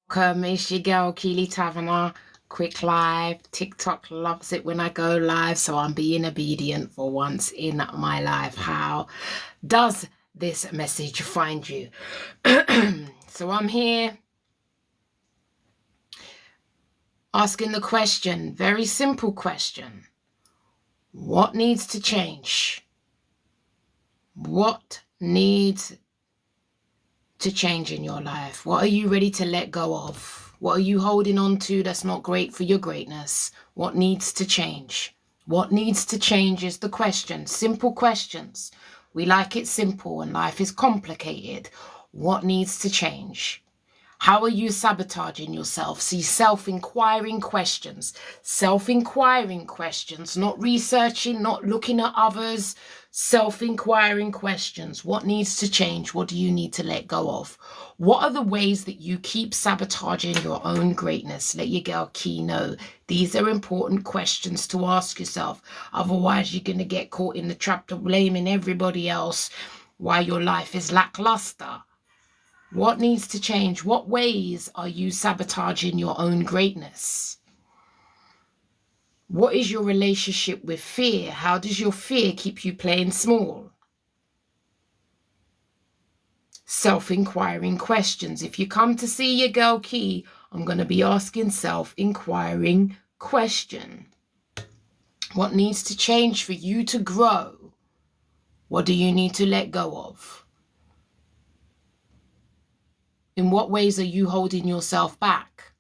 Welcome, it's your girl Keely Taverner. Quick live. TikTok loves it when I go live, so I'm being obedient for once in my life. How does this message find you? So I'm here asking the question, very simple question. What needs to change? What needs to change in your life? What are you ready to let go of? What are you holding on to that's not great for your greatness? What needs to change? What needs to change is the question. Simple questions. We like it simple and life is complicated. What needs to change? How are you sabotaging yourself? See, self-inquiring questions. Self-inquiring questions, not researching, not looking at others. Self-inquiring questions. What needs to change? What do you need to let go of? What are the ways that you keep sabotaging your own greatness? Let your girl Key know. These are important questions to ask yourself. Otherwise, you're going to get caught in the trap of blaming everybody else why your life is lackluster. What needs to change? What ways are you sabotaging your own greatness? What is your relationship with fear? How does your fear keep you playing small? Self-inquiring questions. If you come to see your girl Key, I'm going to be asking self-inquiring question. What needs to change for you to grow? What do you need to let go of? In what ways are you holding yourself back?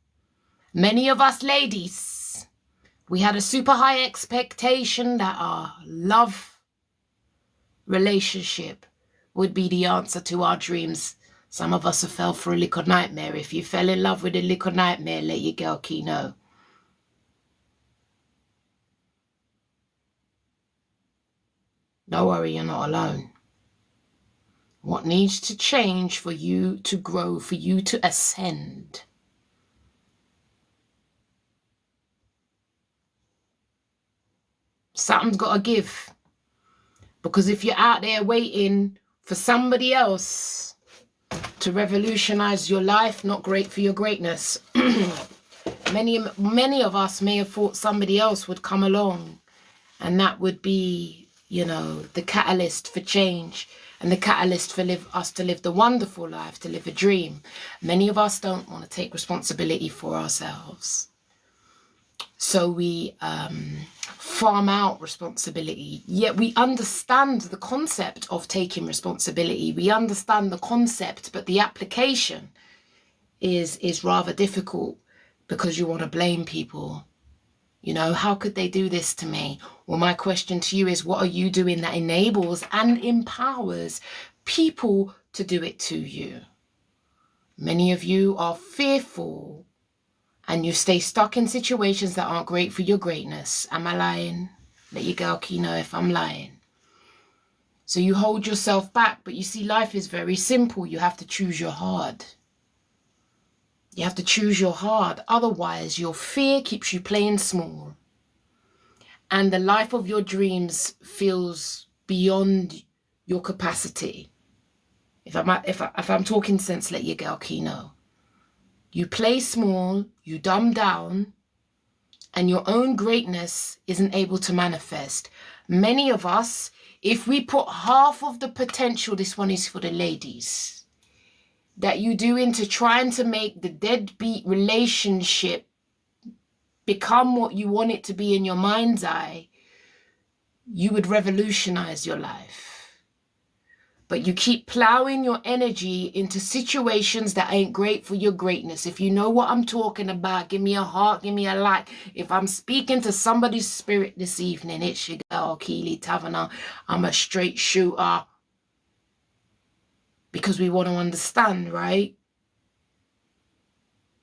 Many of us ladies, we had a super high expectation that our love relationship would be the answer to our dreams. Some of us have fell for a little nightmare. If you fell in love with a little nightmare, let your girl Key know. Don't worry, you're not alone. What needs to change for you to grow, for you to ascend? Something's got to give. Because if you're out there waiting for somebody else to revolutionize your life, not great for your greatness. Many of us may have thought somebody else would come along and that would be, you know, the catalyst for change and the catalyst for us to live the wonderful life, to live a dream. Many of us don't want to take responsibility for ourselves. So we farm out responsibility, yet we understand the concept of taking responsibility. We understand the concept, but the application is rather difficult because you want to blame people. You know, how could they do this to me? Well, my question to you is, what are you doing that enables and empowers people to do it to you? Many of you are fearful and you stay stuck in situations that aren't great for your greatness. Am I lying? Let your girl Key know if I'm lying. So you hold yourself back, but you see, life is very simple. You have to choose your hard. You have to choose your hard. Otherwise, your fear keeps you playing small. And the life of your dreams feels beyond your capacity. If I'm talking sense, let your girl Key know. You play small, you dumb down, and your own greatness isn't able to manifest. Many of us, if we put half of the potential, this one is for the ladies, that you do into trying to make the deadbeat relationship become what you want it to be in your mind's eye, you would revolutionize your life. But you keep plowing your energy into situations that ain't great for your greatness. If you know what I'm talking about, give me a heart, give me a like. If I'm speaking to somebody's spirit this evening, it's your girl, Keely Taverner. I'm a straight shooter. Because we want to understand, right?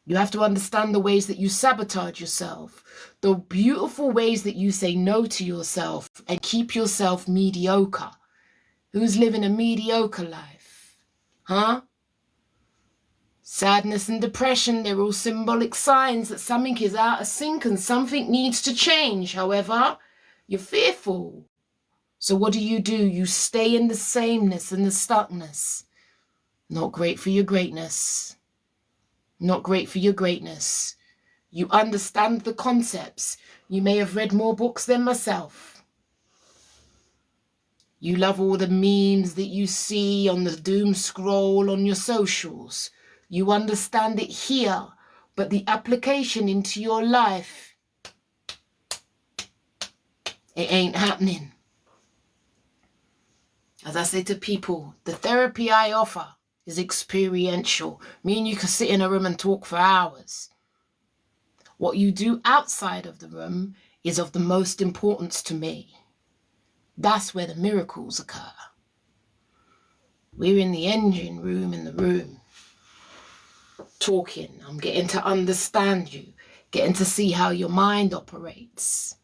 You have to understand the ways that you sabotage yourself. The beautiful ways that you say no to yourself and keep yourself mediocre. Who's living a mediocre life? Huh? Sadness and depression, they're all symbolic signs that something is out of sync and something needs to change. However, you're fearful. So what do? You stay in the sameness and the stuckness. Not great for your greatness. not great for your greatness. You understand the concepts. You may have read more books than myself. You love all the memes that you see on the doom scroll on your socials. You understand it here, but the application into your life, it ain't happening. As I say to people, the therapy I offer is experiential. Me and you can sit in a room and talk for hours. What you do outside of the room is of the most importance to me. That's where the miracles occur. We're in the engine room, in the room, talking. I'm getting to understand you, getting to see how your mind operates,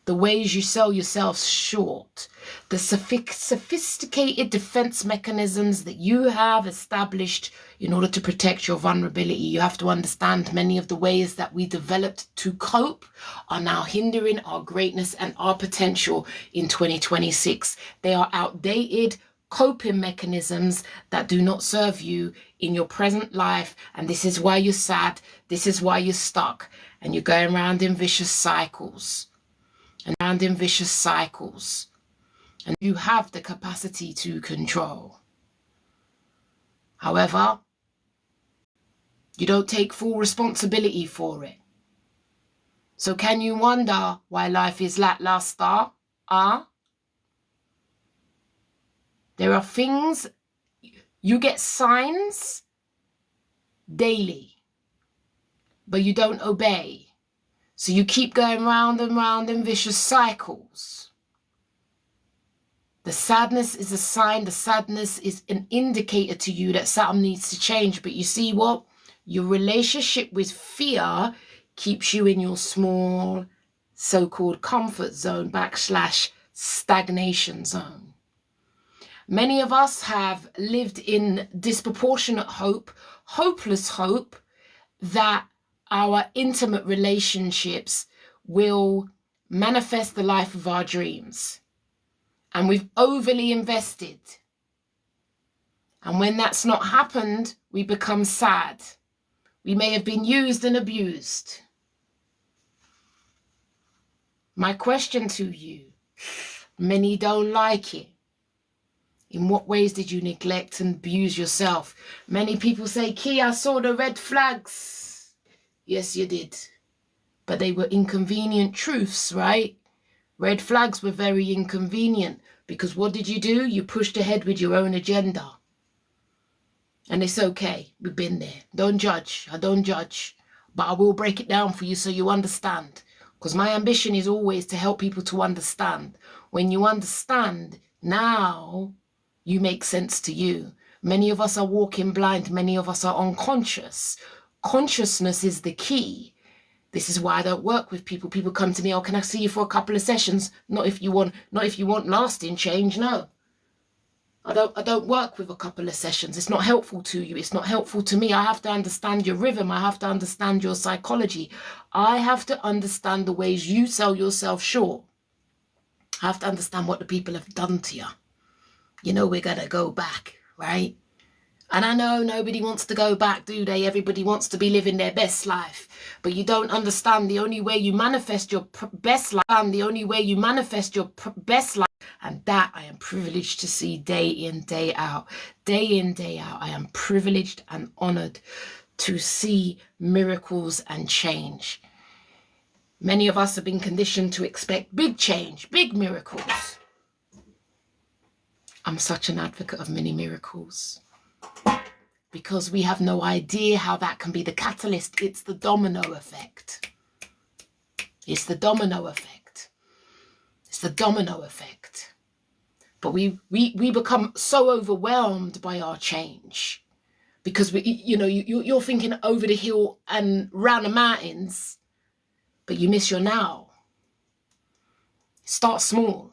the ways you sell yourself short, the sophisticated defense mechanisms that you have established in order to protect your vulnerability. You have to understand many of the ways that we developed to cope are now hindering our greatness and our potential in 2026. They are outdated coping mechanisms that do not serve you in your present life. And this is why you're sad. This is why you're stuck. And you're going around in vicious cycles. And in vicious cycles, and you have the capacity to control. However, you don't take full responsibility for it. So can you wonder why life is lackluster? There are things, you get signs daily, but you don't obey. So you keep going round and round in vicious cycles. The sadness is a sign. The sadness is an indicator to you that something needs to change. But you see what? Your relationship with fear keeps you in your small so-called comfort zone / stagnation zone. Many of us have lived in disproportionate hope, hopeless hope that our intimate relationships will manifest the life of our dreams. And we've overly invested. And when that's not happened, we become sad. We may have been used and abused. My question to you, many don't like it. In what ways did you neglect and abuse yourself? Many people say, Key, I saw the red flags. Yes, you did. But they were inconvenient truths, right? Red flags were very inconvenient because what did you do? You pushed ahead with your own agenda. And it's okay. We've been there. Don't judge. I don't judge. But I will break it down for you so you understand. Because my ambition is always to help people to understand. When you understand, now you make sense to you. Many of us are walking blind. Many of us are unconscious. Consciousness is the key. This is why I don't work with people. People come to me, oh, can I see you for a couple of sessions? Not if you want lasting change, no. I don't work with a couple of sessions. It's not helpful to you. It's not helpful to me. I have to understand your rhythm. I have to understand your psychology. I have to understand the ways you sell yourself short. I have to understand what the people have done to you. You know, we're going to go back, right? And I know nobody wants to go back, do they? Everybody wants to be living their best life. But you don't understand the only way you manifest your best life, and the only way you manifest your best life, and that I am privileged to see day in, day out. Day in, day out, I am privileged and honored to see miracles and change. Many of us have been conditioned to expect big change, big miracles. I'm such an advocate of mini miracles. Because we have no idea how that can be the catalyst. It's the domino effect. It's the domino effect. It's the domino effect. But we become so overwhelmed by our change because you're thinking over the hill and round the mountains, but you miss your now. Start small.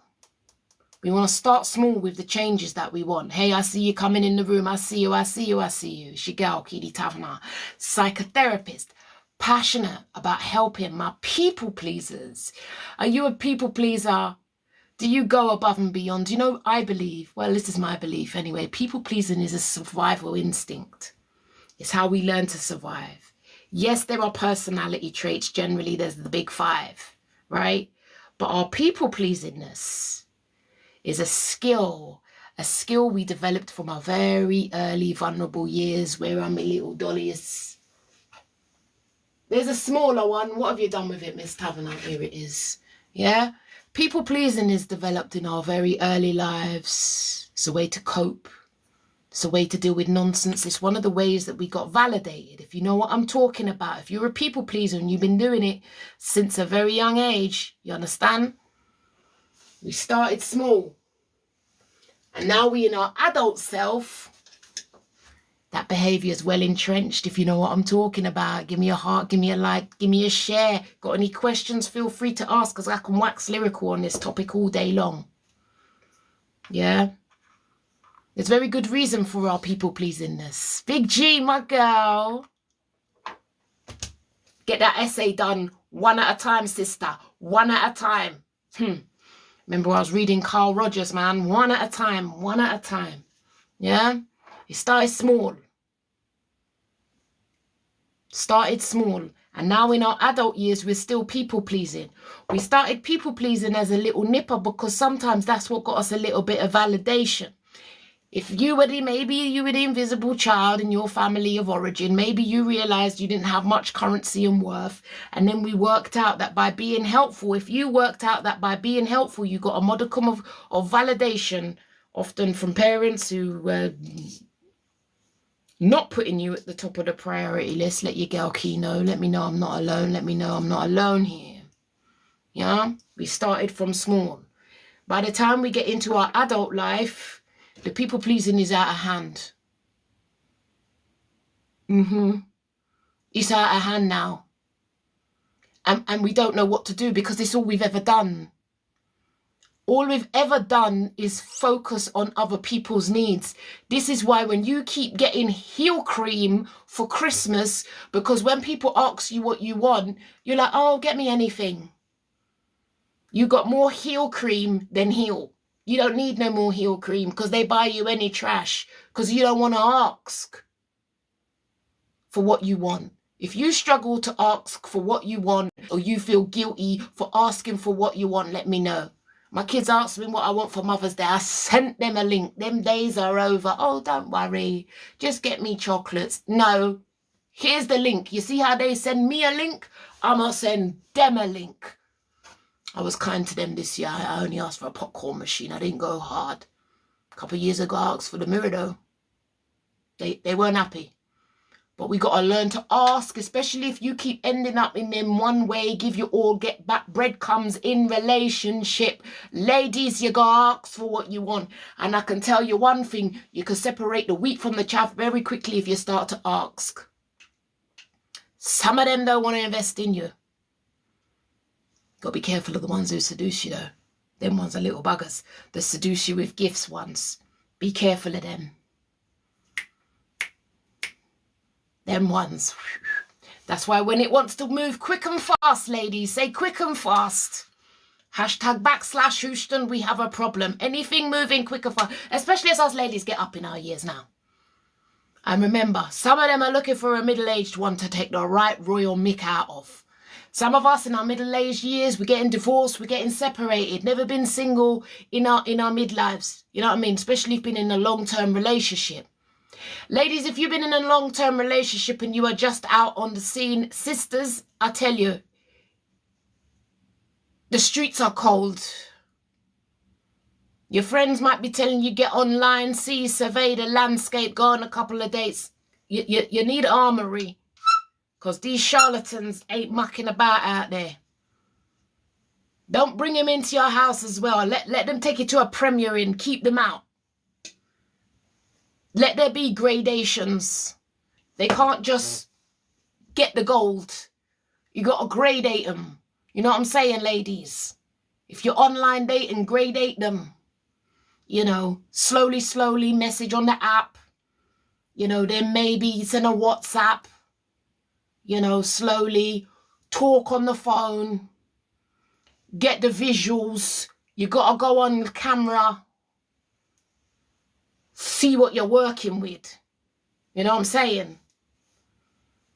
We want to start small with the changes that we want. Hey, I see you coming in the room. I see you, I see you, I see you. It's your girl, Kidi Taverner, psychotherapist, passionate about helping my people pleasers. Are you a people pleaser? Do you go above and beyond? You know, I believe, well, this is my belief anyway, people pleasing is a survival instinct. It's how we learn to survive. Yes, there are personality traits. Generally, there's the big five, right? But our people pleasingness is a skill we developed from our very early vulnerable years. Where are my little dollies? There's a smaller one. What have you done with it, Miss Taverner? Here it is. Yeah? People pleasing is developed in our very early lives. It's a way to cope. It's a way to deal with nonsense. It's one of the ways that we got validated. If you know what I'm talking about, if you're a people pleaser and you've been doing it since a very young age, you understand? We started small. And now we in our adult self, that behavior is well entrenched. If you know what I'm talking about, give me a heart, give me a like, give me a share. Got any questions, feel free to ask, because I can wax lyrical on this topic all day long. Yeah? There's very good reason for our people pleasingness. Big G, my girl. Get that essay done one at a time, sister. One at a time. Remember I was reading Carl Rogers, man. One at a time. One at a time. Yeah? It started small. Started small. And now in our adult years, we're still people pleasing. We started people pleasing as a little nipper because sometimes that's what got us a little bit of validation. If you were maybe you were the invisible child in your family of origin, maybe you realized you didn't have much currency and worth. And then we worked out that by being helpful, if you worked out that by being helpful, you got a modicum of validation, often from parents who were not putting you at the top of the priority list. Let your girl Key know. Let me know I'm not alone. Let me know I'm not alone here. Yeah? We started from small. By the time we get into our adult life, the people pleasing is out of hand. It's out of hand now. And we don't know what to do because it's all we've ever done. All we've ever done is focus on other people's needs. This is why when you keep getting heel cream for Christmas, because when people ask you what you want, you're like, oh, get me anything. You got more heel cream than heel. You don't need no more heel cream because they buy you any trash because you don't want to ask for what you want. If you struggle to ask for what you want or you feel guilty for asking for what you want, let me know. My kids asked me what I want for Mother's Day. I sent them a link. Them days are over. Oh, don't worry. Just get me chocolates. No. Here's the link. You see how they send me a link? I'm going to send them a link. I was kind to them this year. I only asked for a popcorn machine. I didn't go hard. A couple of years ago, I asked for the mirror, though. They weren't happy. But we got to learn to ask, especially if you keep ending up in them one way, give you all, get back breadcrumbs in relationship. Ladies, you got to ask for what you want. And I can tell you one thing, you can separate the wheat from the chaff very quickly if you start to ask. Some of them don't want to invest in you. Got to be careful of the ones who seduce you, though. Them ones are little buggers. The seduce you with gifts ones. Be careful of them. Them ones. That's why when it wants to move quick and fast, ladies, say quick and fast. #/ Houston, we have a problem. Anything moving quick and fast, especially as us ladies get up in our years now. And remember, some of them are looking for a middle-aged one to take the right royal mick out of. Some of us in our middle-aged years, we're getting divorced, we're getting separated, never been single in our midlives. You know what I mean? Especially if you've been in a long-term relationship. Ladies, if you've been in a long-term relationship and you are just out on the scene, sisters, I tell you, the streets are cold. Your friends might be telling you, get online, see, survey the landscape, go on a couple of dates. You need armory. Because these charlatans ain't mucking about out there. Don't bring them into your house as well. Let them take you to a Premier Inn. Keep them out. Let there be gradations. They can't just get the gold. You got to gradate them. You know what I'm saying, ladies? If you're online dating, gradate them. You know, slowly message on the app. You know, then maybe send a WhatsApp. You know, slowly talk on the phone, get the visuals. You got to go on camera, see what you're working with. You know what I'm saying?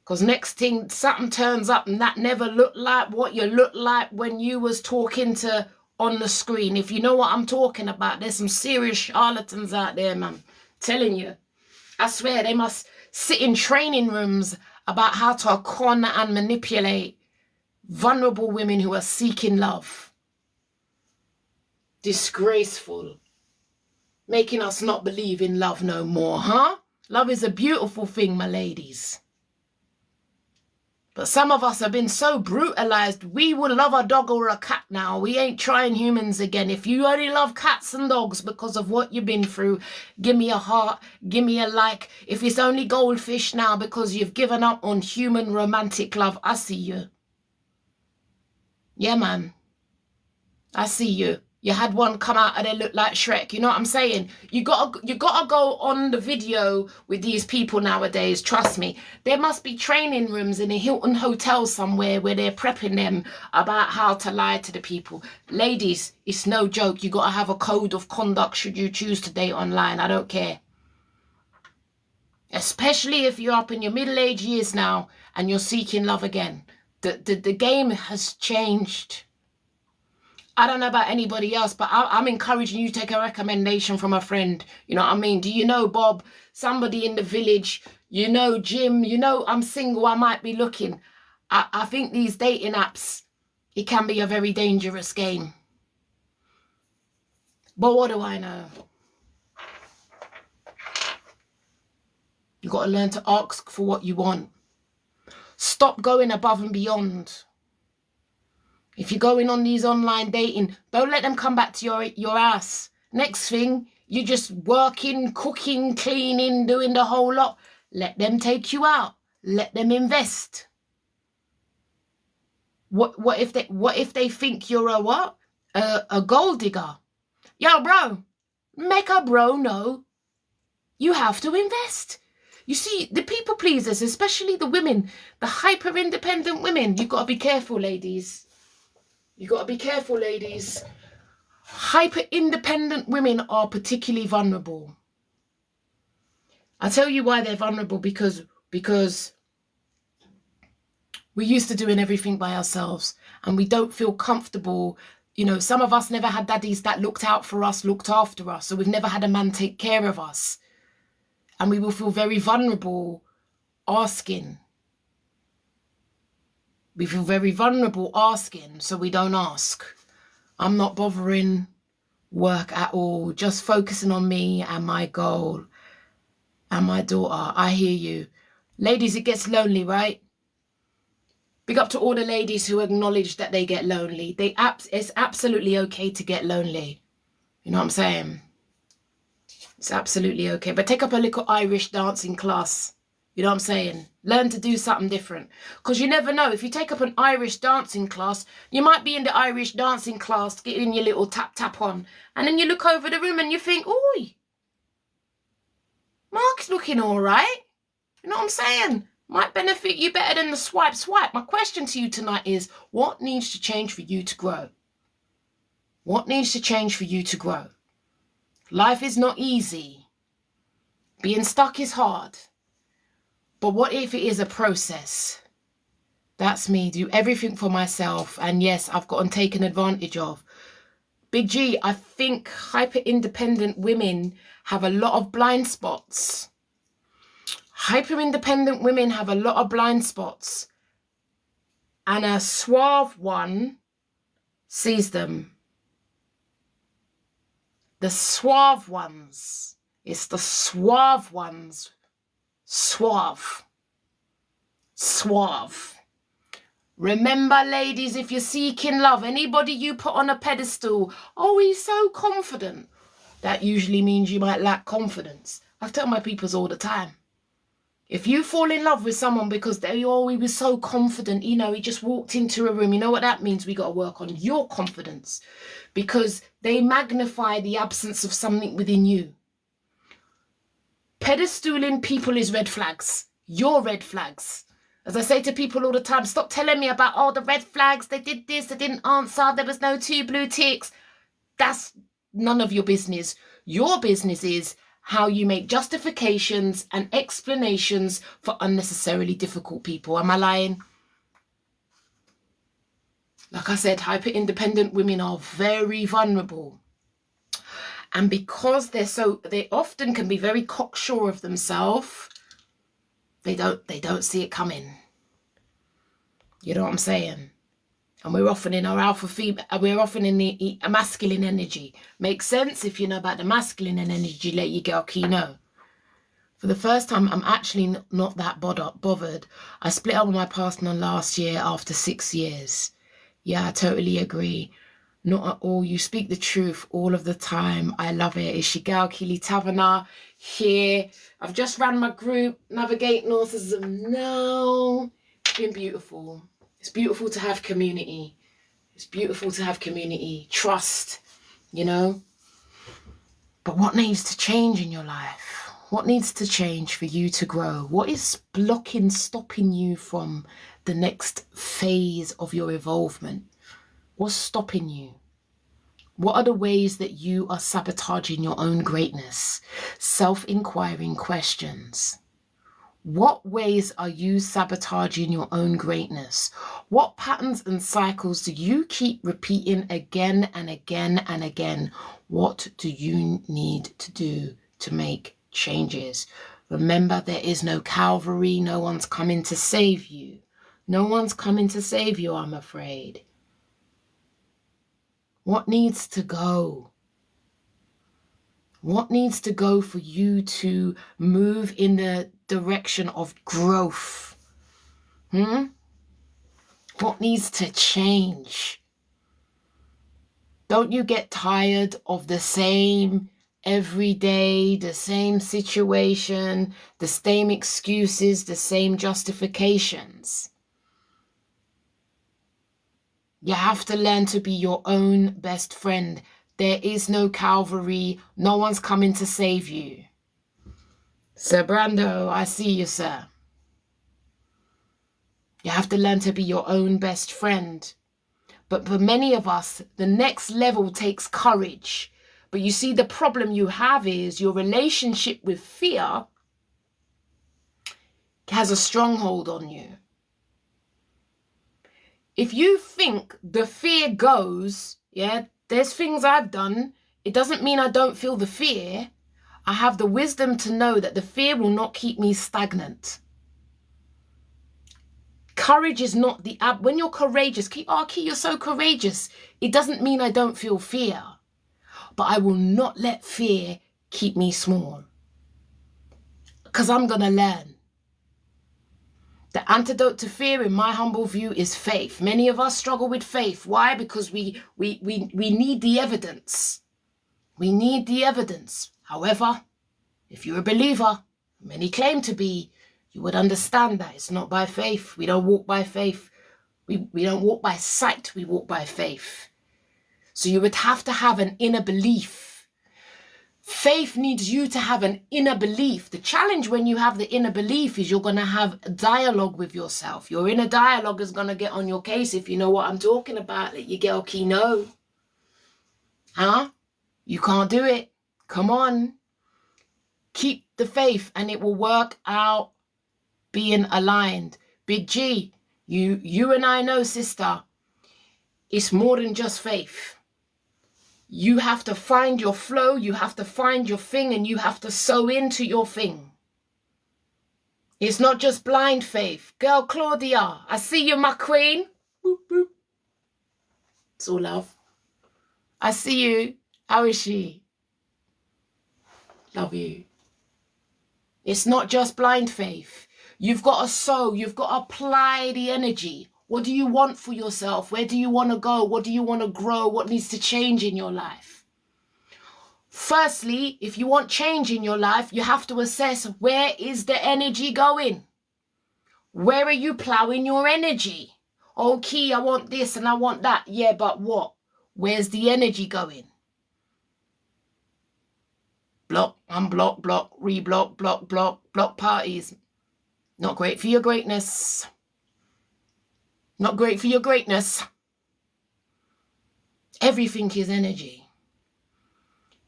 Because next thing, something turns up and that never looked like what you looked like when you was talking to on the screen. If you know what I'm talking about, there's some serious charlatans out there, man. Telling you. I swear, they must sit in training rooms about how to con and manipulate vulnerable women who are seeking love. Disgraceful. Making us not believe in love no more, huh? Love is a beautiful thing, my ladies. But some of us have been so brutalized, we will love a dog or a cat now. We ain't trying humans again. If you only love cats and dogs because of what you've been through, give me a heart, give me a like. If it's only goldfish now because you've given up on human romantic love, I see you. Yeah, man. I see you. You had one come out and they look like Shrek. You know what I'm saying? You gotta go on the video with these people nowadays. Trust me. There must be training rooms in a Hilton hotel somewhere where they're prepping them about how to lie to the people. Ladies, it's no joke. You gotta have a code of conduct should you choose to date online. I don't care. Especially if you're up in your middle-aged years now and you're seeking love again. The game has changed. I don't know about anybody else, but I'm encouraging you to take a recommendation from a friend. You know what I mean? Do you know Bob? Somebody in the village? You know Jim? You know I'm single, I might be looking. I think these dating apps, it can be a very dangerous game. But what do I know? You got to learn to ask for what you want. Stop going above and beyond. If you're going on these online dating, don't let them come back to your ass. Next thing, you're just working, cooking, cleaning, doing the whole lot. Let them take you out. Let them invest. What if they think you're a what? A gold digger? Yo, bro, make a bro know you have to invest. You see, the people pleasers, especially the women, the hyper-independent women, you've got to be careful, ladies. You got to be careful, ladies. Hyper-independent women are particularly vulnerable. I'll tell you why they're vulnerable, because we're used to doing everything by ourselves and we don't feel comfortable. You know, some of us never had daddies that looked out for us, looked after us. So we've never had a man take care of us. And we will feel very vulnerable asking. We feel very vulnerable asking, so we don't ask. I'm not bothering work at all, just focusing on me and my goal and my daughter. I hear you. Ladies, it gets lonely, right? Big up to all the ladies who acknowledge that they get lonely. It's absolutely okay to get lonely. You know what I'm saying? It's absolutely okay. But take up a little Irish dancing class. You know what I'm saying? Learn to do something different. Because you never know. If you take up an Irish dancing class, you might be in the Irish dancing class, getting your little tap on. And then you look over the room and you think, oi, Mark's looking all right. You know what I'm saying? Might benefit you better than the swipe. My question to you tonight is, what needs to change for you to grow? What needs to change for you to grow? Life is not easy. Being stuck is hard. But what if it is a process? That's me. Do everything for myself. And yes, I've gotten taken advantage of. Big G, I think hyper-independent women have a lot of blind spots. Hyper-independent women have a lot of blind spots. And a suave one sees them. The suave ones. It's the suave ones. Suave. Remember, ladies, if you're seeking love, anybody you put on a pedestal, oh, he's so confident. That usually means you might lack confidence. I tell my peoples all the time. If you fall in love with someone because he was so confident, you know, he just walked into a room, you know what that means? We got to work on your confidence, because they magnify the absence of something within you. Pedestaling people is red flags. Your red flags. As I say to people all the time, stop telling me about, oh, the red flags, they did this, they didn't answer, there was no 2 blue ticks. That's none of your business. Your business is, how you make justifications and explanations for unnecessarily difficult people. Am I lying? Like I said, hyper-independent women are very vulnerable. And because they often can be very cocksure of themselves, they don't see it coming. You know what I'm saying? And we're often in our alpha female, we're often in the masculine energy. Makes sense if you know about the masculine energy, let your girl key know. For the first time, I'm actually not that bothered. I split up with my partner last year after 6 years. Yeah, I totally agree. Not at all. You speak the truth all of the time. I love it. It's your girl, Keely Taverner, here. I've just ran my group, Navigate Narcissism Now. It's been beautiful. It's beautiful to have community. It's beautiful to have community. Trust, you know. But what needs to change in your life? What needs to change for you to grow? What is stopping you from the next phase of your involvement? What's stopping you? What are the ways that you are sabotaging your own greatness? Self-inquiring questions. What ways are you sabotaging your own greatness? What patterns and cycles do you keep repeating again and again and again? What do you need to do to make changes? Remember, there is no Calvary. No one's coming to save you. No one's coming to save you, I'm afraid. What needs to go? What needs to go for you to move in the direction of growth? What needs to change? Don't you get tired of the same every day, the same situation, the same excuses, the same justifications? You have to learn to be your own best friend. There is no Calvary. No one's coming to save you. Sir Brando, I see you, sir. You have to learn to be your own best friend. But for many of us, the next level takes courage. But you see, the problem you have is your relationship with fear has a stronghold on you. If you think the fear goes, yeah, there's things I've done. It doesn't mean I don't feel the fear. I have the wisdom to know that the fear will not keep me stagnant. Courage is not the when you're courageous, Key, you're so courageous. It doesn't mean I don't feel fear, but I will not let fear keep me small, because I'm going to learn. The antidote to fear, in my humble view, is faith. Many of us struggle with faith. Why? Because we need the evidence. We need the evidence. However, if you're a believer, many claim to be, you would understand that it's not by faith. We don't walk by faith. We don't walk by sight. We walk by faith. So you would have to have an inner belief. Faith needs you to have an inner belief. The challenge when you have the inner belief is you're going to have a dialogue with yourself. Your inner dialogue is going to get on your case. If you know what I'm talking about, let your girl key know. You can't do it. Come on. Keep the faith and it will work out. Being aligned. Big G, you and I know, sister, it's more than just faith. You have to find your flow, you have to find your thing, and you have to sow into your thing. It's not just blind faith. Girl Claudia, I see you, my queen. Boop, boop. It's all love. I see you. How is she? Love you. It's not just blind faith. You've got to sow. You've got to apply the energy. What do you want for yourself? Where do you want to go? What do you want to grow? What needs to change in your life? Firstly, if you want change in your life, you have to assess, where is the energy going? Where are you plowing your energy? Okay, I want this and I want that. Yeah, but what? Where's the energy going? Block, unblock, block, reblock, block parties. Not great for your greatness. Not great for your greatness. Everything is energy.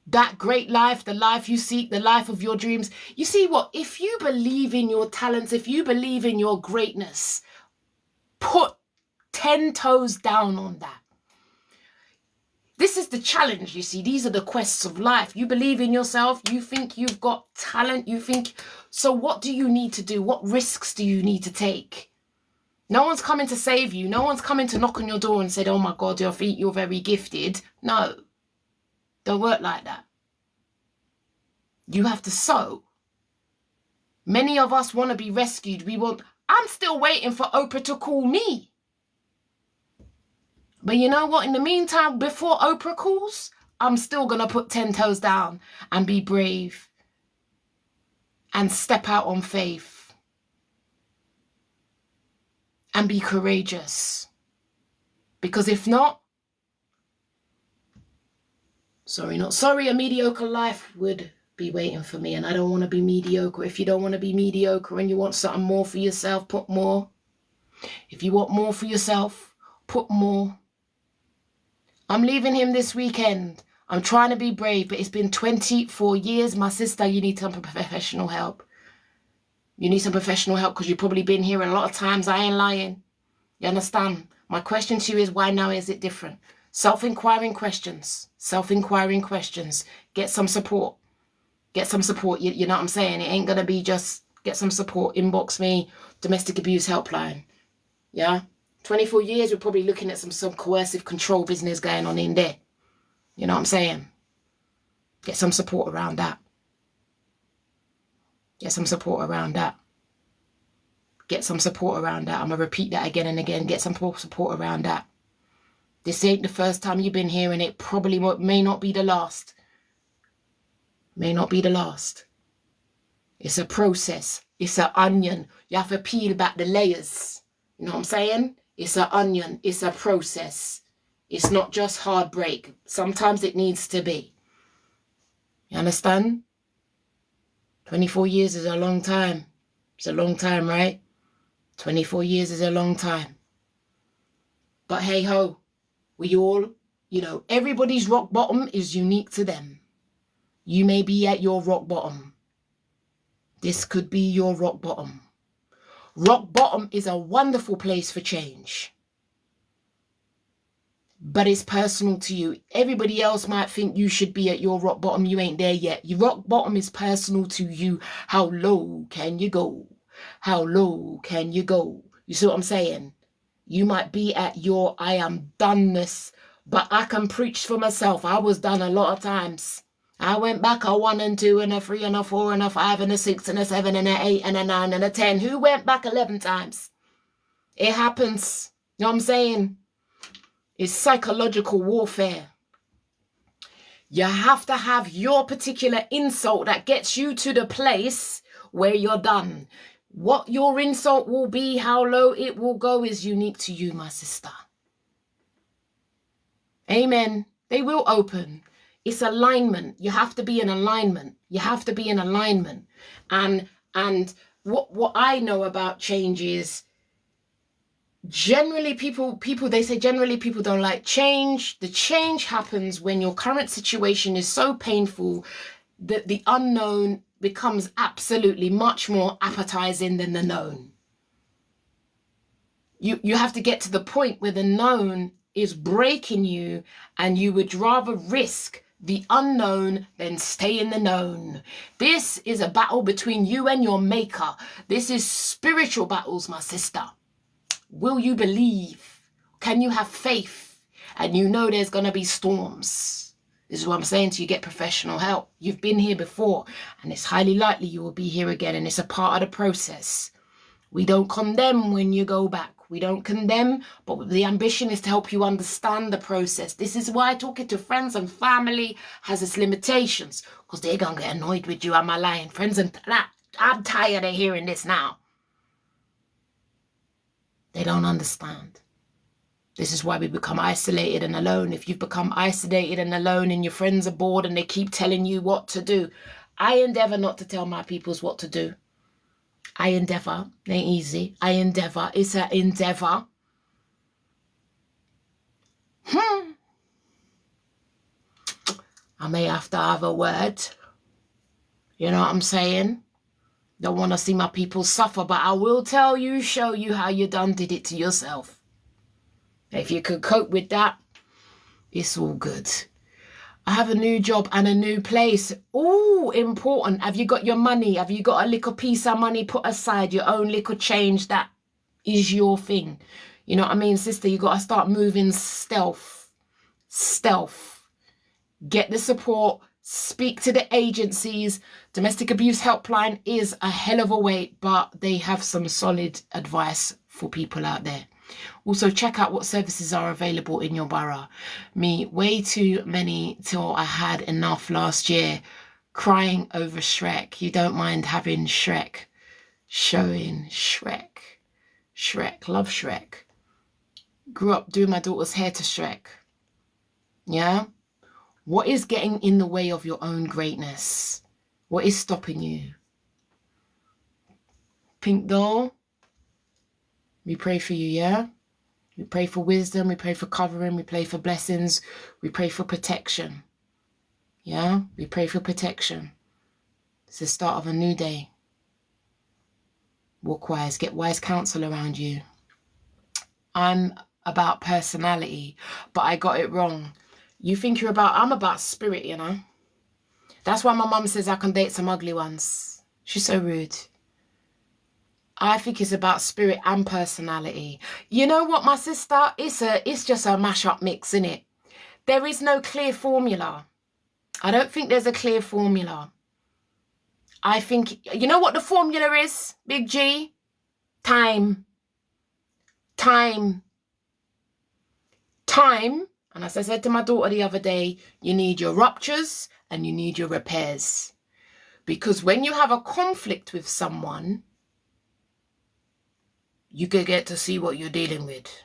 that great life, the life you seek, the life of your dreams. You see what? If you believe in your talents, if you believe in your greatness, put 10 toes down on that. This is the challenge, you see. These are the quests of life. You believe in yourself. You think you've got talent. You think, so what do you need to do? What risks do you need to take? No one's coming to save you. No one's coming to knock on your door and said, oh my God, you're very gifted. No, don't work like that. You have to sow. Many of us want to be rescued. I'm still waiting for Oprah to call me. But you know what? In the meantime, before Oprah calls, I'm still going to put 10 toes down and be brave and step out on faith and be courageous. Because if not, a mediocre life would be waiting for me, and I don't want to be mediocre. If you don't want to be mediocre and you want something more for yourself, put more. If you want more for yourself, put more. I'm leaving him this weekend. I'm trying to be brave, but it's been 24 years. My sister, you need some professional help. You need some professional help because you've probably been here a lot of times. I ain't lying. You understand? My question to you is, why now is it different? Self-inquiring questions. Self-inquiring questions. Get some support. Get some support. You know what I'm saying? It ain't going to be just get some support. Inbox me. Domestic abuse helpline. Yeah? 24 years, we're probably looking at some coercive control business going on in there. You know what I'm saying? Get some support around that. Get some support around that. Get some support around that. I'm going to repeat that again and again. Get some support around that. This ain't the first time you've been here, and it probably may not be the last. May not be the last. It's a process. It's an onion. You have to peel back the layers. You know what I'm saying? It's an onion. It's a process. It's not just heartbreak. Sometimes it needs to be. You understand? 24 years is a long time. It's a long time, right? 24 years is a long time. But hey ho, we all, everybody's rock bottom is unique to them. You may be at your rock bottom. This could be your rock bottom. Rock bottom is a wonderful place for change. But it's personal to you. Everybody else might think you should be at your rock bottom. You ain't there yet. Your rock bottom is personal to you. How low can you go? How low can you go? You see what I'm saying? You might be at your I am doneness, but I can preach for myself. I was done a lot of times. I went back a 1 and 2 and a 3 and a 4 and a 5 and a 6 and a 7 and a 8 and a 9 and a 10. Who went back 11 times? It happens. You know what I'm saying? It's psychological warfare. You have to have your particular insult that gets you to the place where you're done. What your insult will be, how low it will go is unique to you, my sister. Amen. They will open. It's alignment. You have to be in alignment. You have to be in alignment. And what I know about change is generally people don't like change. The change happens when your current situation is so painful that the unknown becomes absolutely much more appetizing than the known. You have to get to the point where the known is breaking you, and you would rather risk the unknown than stay in the known. This is a battle between you and your maker. This is spiritual battles, my sister. Will you believe? Can you have faith? And there's going to be storms. This is what I'm saying to you. Get professional help. You've been here before, and it's highly likely you will be here again, and it's a part of the process. We don't condemn when you go back. We don't condemn, but the ambition is to help you understand the process. This is why talking to friends and family has its limitations, because they're going to get annoyed with you. Am I lying? Friends and that. I'm tired of hearing this now. They don't understand. This is why we become isolated and alone. If you've become isolated and alone and your friends are bored and they keep telling you what to do, I endeavor not to tell my peoples what to do. I endeavor. It ain't easy. I endeavor. It's an endeavor. I may have to have a word. You know what I'm saying? Don't want to see my people suffer, but I will tell you, show you how you done did it to yourself. If you could cope with that, it's all good. I have a new job and a new place. Oh, important. Have you got your money? Have you got a little piece of money put aside? Your own little change that is your thing. You know what I mean, sister? You got to start moving stealth. Stealth. Get the support. Speak to the agencies. Domestic abuse helpline is a hell of a wait, but they have some solid advice for people out there. Also, check out what services are available in your borough. Me, way too many till I had enough last year. Crying over Shrek. You don't mind having Shrek showing Shrek. Shrek, love Shrek. Grew up doing my daughter's hair to Shrek. Yeah? What is getting in the way of your own greatness? What is stopping you? Pink doll, we pray for you, yeah? We pray for wisdom, we pray for covering, we pray for blessings, we pray for protection. Yeah? We pray for protection. It's the start of a new day. Walk wise, get wise counsel around you. I'm about personality, but I got it wrong. You think I'm about spirit, you know? That's why my mum says I can date some ugly ones. She's so rude. I think it's about spirit and personality. You know what, my sister? It's just a mash-up mix, innit? There is no clear formula. I don't think there's a clear formula. I think, you know what the formula is, Big G? Time. Time. Time. And as I said to my daughter the other day, you need your ruptures and you need your repairs. Because when you have a conflict with someone, you can get to see what you're dealing with.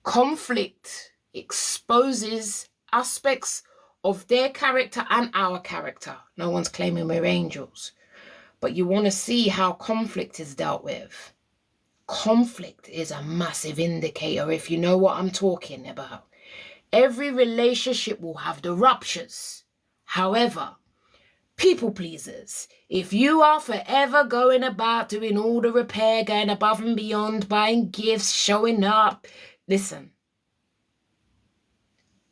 Conflict exposes aspects of their character and our character. No one's claiming we're angels. But you want to see how conflict is dealt with. Conflict is a massive indicator, if you know what I'm talking about. Every relationship will have the ruptures. However, people pleasers, if you are forever going about doing all the repair, going above and beyond, buying gifts, showing up, listen,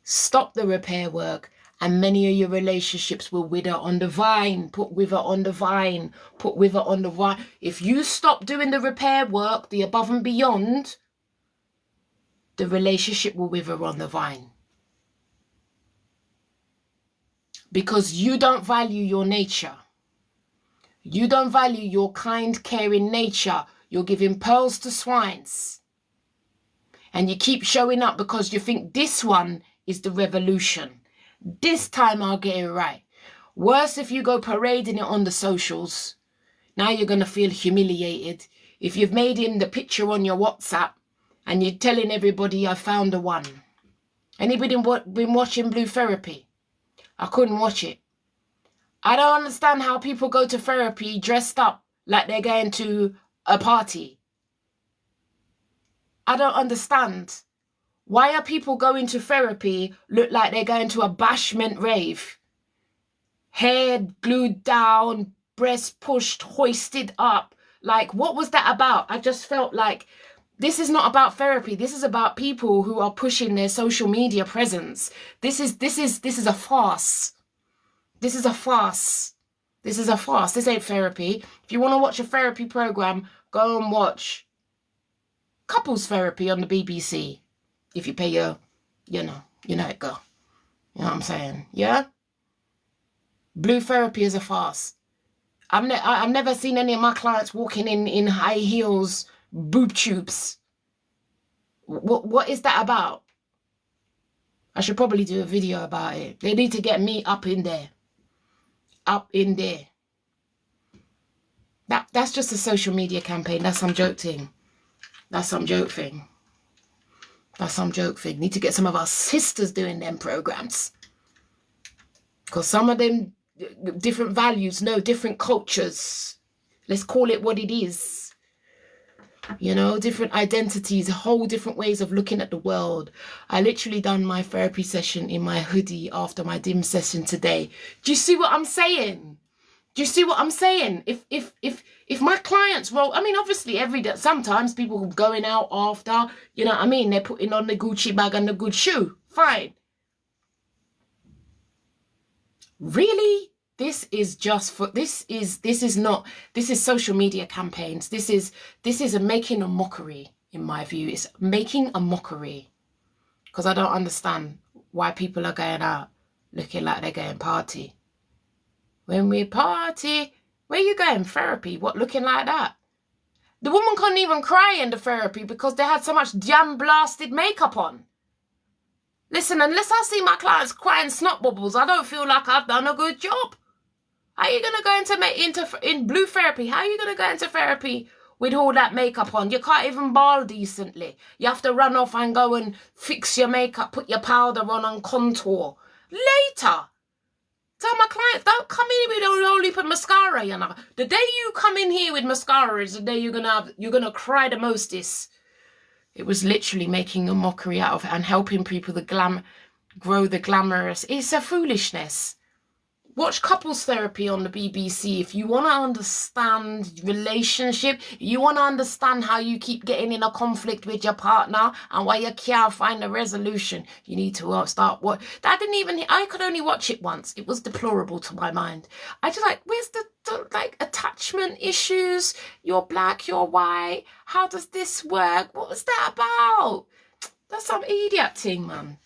stop the repair work and many of your relationships will wither on the vine. Put wither on the vine. Put wither on the vine. If you stop doing the repair work, the above and beyond, the relationship will wither on the vine. Because you don't value your nature. You don't value your kind, caring nature. You're giving pearls to swines. And you keep showing up because you think this one is the revolution. This time I'll get it right. Worse if you go parading it on the socials. Now you're going to feel humiliated. If you've made him the picture on your WhatsApp and you're telling everybody I found the one. Anybody been watching Blue Therapy? I couldn't watch it. I don't understand how people go to therapy dressed up like they're going to a party. I don't understand. Why are people going to therapy look like they're going to a bashment rave? Hair glued down, breasts pushed, hoisted up. Like, what was that about? I just felt like this is not about therapy. This is about people who are pushing their social media presence. This is a farce. This is a farce. This is a farce. This ain't therapy. If you want to watch a therapy program, go and watch Couples Therapy on the BBC. If you pay your, you know it go. You know what I'm saying? Yeah? Blue Therapy is a farce. I've never seen any of my clients walking in high heels, boob tubes. What is that about? I should probably do a video about it. They need to get me up in there. Up in there. That's just a social media campaign. That's some joke thing. That's some joke thing. That's some joke thing. Need to get some of our sisters doing them programs. Because some of them, different values, no, different cultures. Let's call it what it is. You know, different identities, whole different ways of looking at the world. I literally done my therapy session in my hoodie after my dim session today. Do you see what I'm saying? Do you see what I'm saying? If my clients roll, I mean, obviously every day, sometimes people going out after, you know what I mean? They're putting on the Gucci bag and the good shoe. Fine. Really? This is just for, this is social media campaigns. This is making a mockery, in my view. It's making a mockery, because I don't understand why people are going out looking like they're going party. When we party, where you going? Therapy? What, looking like that? The woman couldn't even cry in the therapy because they had so much damn blasted makeup on. Listen, unless I see my clients crying snot bubbles, I don't feel like I've done a good job. How are you going to go in blue therapy? How are you going to go into therapy with all that makeup on? You can't even ball decently. You have to run off and go and fix your makeup, put your powder on and contour. Later. Tell my clients, don't come in with a whole heap of mascara, you know. The day you come in here with mascara is the day you're gonna cry the mostest. It was literally making a mockery out of it and helping people grow the glamorous. It's a foolishness. Watch couples therapy on the BBC if you want to understand relationship, you want to understand how you keep getting in a conflict with your partner and why you can't find a resolution. You need to start what I could only watch it once. It was deplorable to my mind. I just like, where's the attachment issues? You're black, you're white. How does this work? What was that about? That's some idiot thing, man.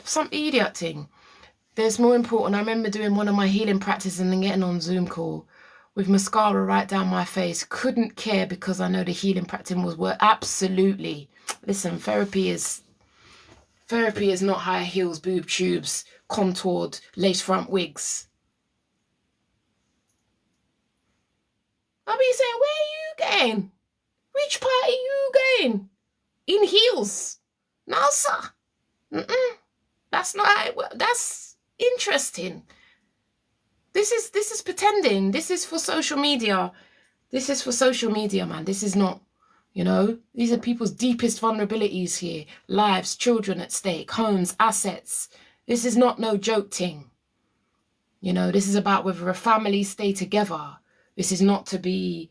Some idiot thing. There's more important. I remember doing one of my healing practices and then getting on Zoom call with mascara right down my face. Couldn't care because I know the healing practice was work. Absolutely. Listen, therapy is not high heels, boob tubes, contoured, lace front wigs. I'll be saying, where are you going? Which part are you going? In heels. No, sir. That's not how it works. That's interesting. This is pretending. This is for social media. This is for social media, man. This is not, you know, these are people's deepest vulnerabilities here. Lives, children at stake, homes, assets. This is not no joke thing. You know, this is about whether a family stay together. This is not to be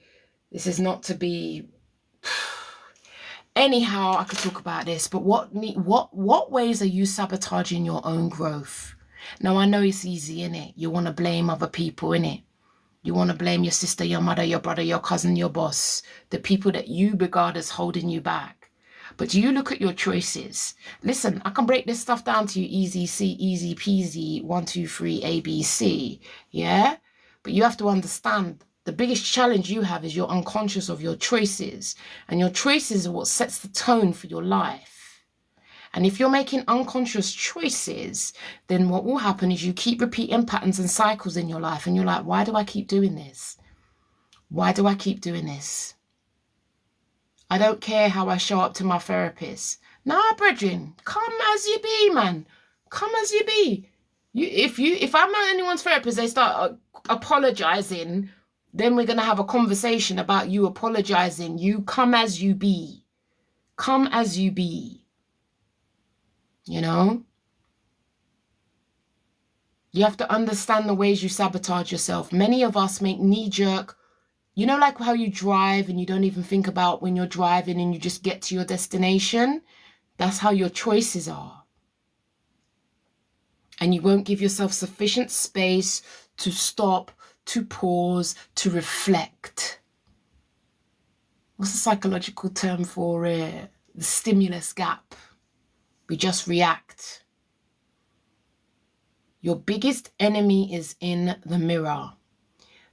anyhow, I could talk about this, but what ways are you sabotaging your own growth? Now, I know it's easy, innit? You want to blame other people, innit? You want to blame your sister, your mother, your brother, your cousin, your boss, the people that you regard as holding you back. But do you look at your choices? Listen, I can break this stuff down to you easy peasy, 1, 2, 3, A, B, C, yeah? But you have to understand the biggest challenge you have is you're unconscious of your choices, and your choices are what sets the tone for your life. And if you're making unconscious choices, then what will happen is you keep repeating patterns and cycles in your life. And you're like, why do I keep doing this? Why do I keep doing this? I don't care how I show up to my therapist. Nah, brethren, come as you be, man. Come as you be. If I'm not anyone's therapist, they start apologizing, then we're going to have a conversation about you apologizing. You come as you be. Come as you be. You know, you have to understand the ways you sabotage yourself. Many of us make knee-jerk, you know, like how you drive and you don't even think about when you're driving and you just get to your destination. That's how your choices are. And you won't give yourself sufficient space to stop, to pause, to reflect. What's the psychological term for it? The stimulus gap. We just react. Your biggest enemy is in the mirror.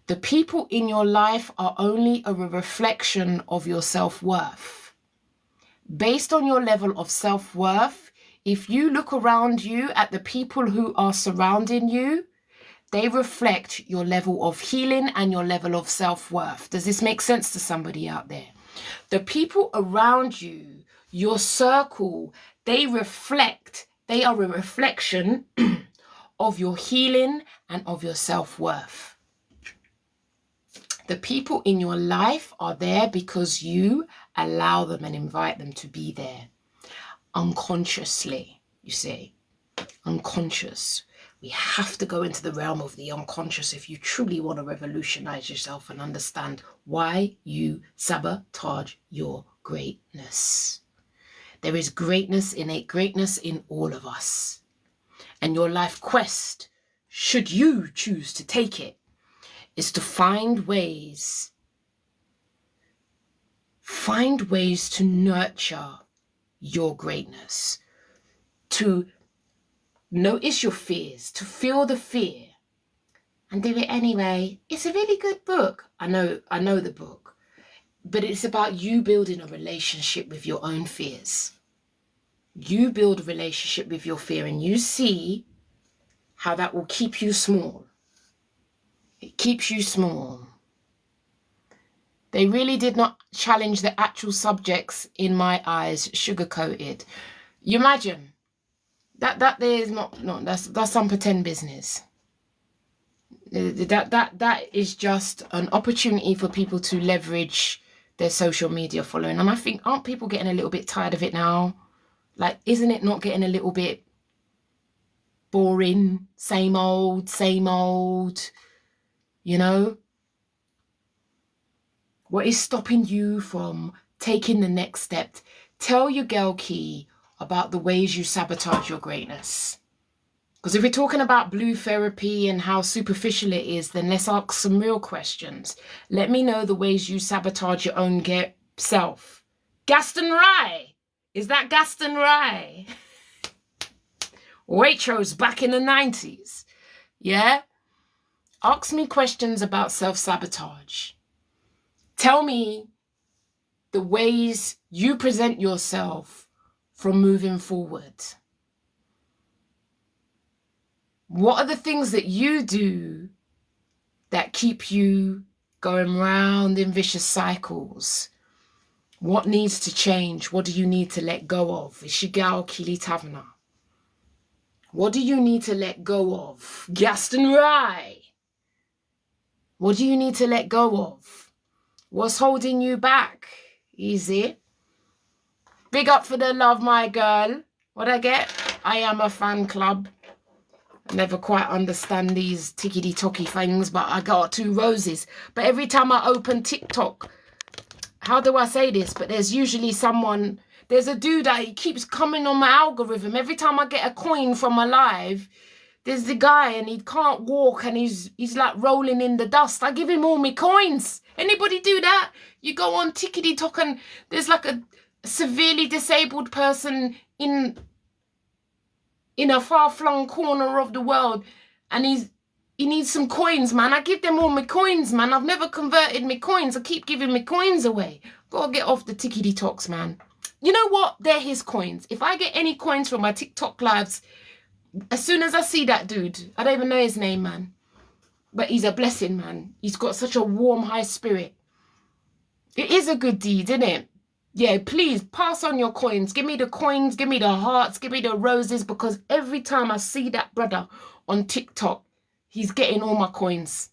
The people in your life are only a reflection of your self-worth. Based on your level of self-worth, if you look around you at the people who are surrounding you, they reflect your level of healing and your level of self-worth. Does this make sense to somebody out there? The people around you, your circle, they are a reflection of your healing and of your self-worth. The people in your life are there because you allow them and invite them to be there unconsciously, you see. Unconscious. We have to go into the realm of the unconscious if you truly want to revolutionize yourself and understand why you sabotage your greatness. There is greatness, innate greatness in all of us. And your life quest, should you choose to take it, is to find ways to nurture your greatness, to notice your fears, to feel the fear and do it anyway. It's a really good book. I know the book, but it's about you building a relationship with your own fears. You build a relationship with your fear and you see how that will keep you small. It keeps you small. They really did not challenge the actual subjects in my eyes, sugar-coated. You imagine that there is not that's some pretend business. That is just an opportunity for people to leverage their social media following. And I think, aren't people getting a little bit tired of it now? Like, isn't it not getting a little bit boring? Same old, you know? What is stopping you from taking the next step? Tell your girl Key about the ways you sabotage your greatness. Because if we're talking about blue therapy and how superficial it is, then let's ask some real questions. Let me know the ways you sabotage your own self. Gaston Rye. Is that Gaston Rye? Waitrose back in the 90s. Yeah? Ask me questions about self-sabotage. Tell me the ways you present yourself from moving forward. What are the things that you do that keep you going round in vicious cycles? What needs to change? What do you need to let go of? It's your gal Kili Tavna. What do you need to let go of? Gaston Rye. What do you need to let go of? What's holding you back? Easy. Big up for the love, my girl. What I get? I am a fan club. I never quite understand these tickety-tocky things, but I got 2 roses. But every time I open TikTok, how do I say this? But there's usually someone, there's a dude that he keeps coming on my algorithm. Every time I get a coin from a live, there's the guy and he can't walk and he's like rolling in the dust. I give him all my coins. Anybody do that? You go on TikTok and there's like a severely disabled person in a far-flung corner of the world and he needs some coins, man. I give them all my coins, man. I've never converted my coins. I keep giving my coins away. Gotta get off the TikToks, man. You know what? They're his coins. If I get any coins from my TikTok lives, as soon as I see that dude, I don't even know his name, man. But he's a blessing, man. He's got such a warm, high spirit. It is a good deed, isn't it? Yeah, please pass on your coins. Give me the coins, give me the hearts, give me the roses, because every time I see that brother on TikTok, he's getting all my coins.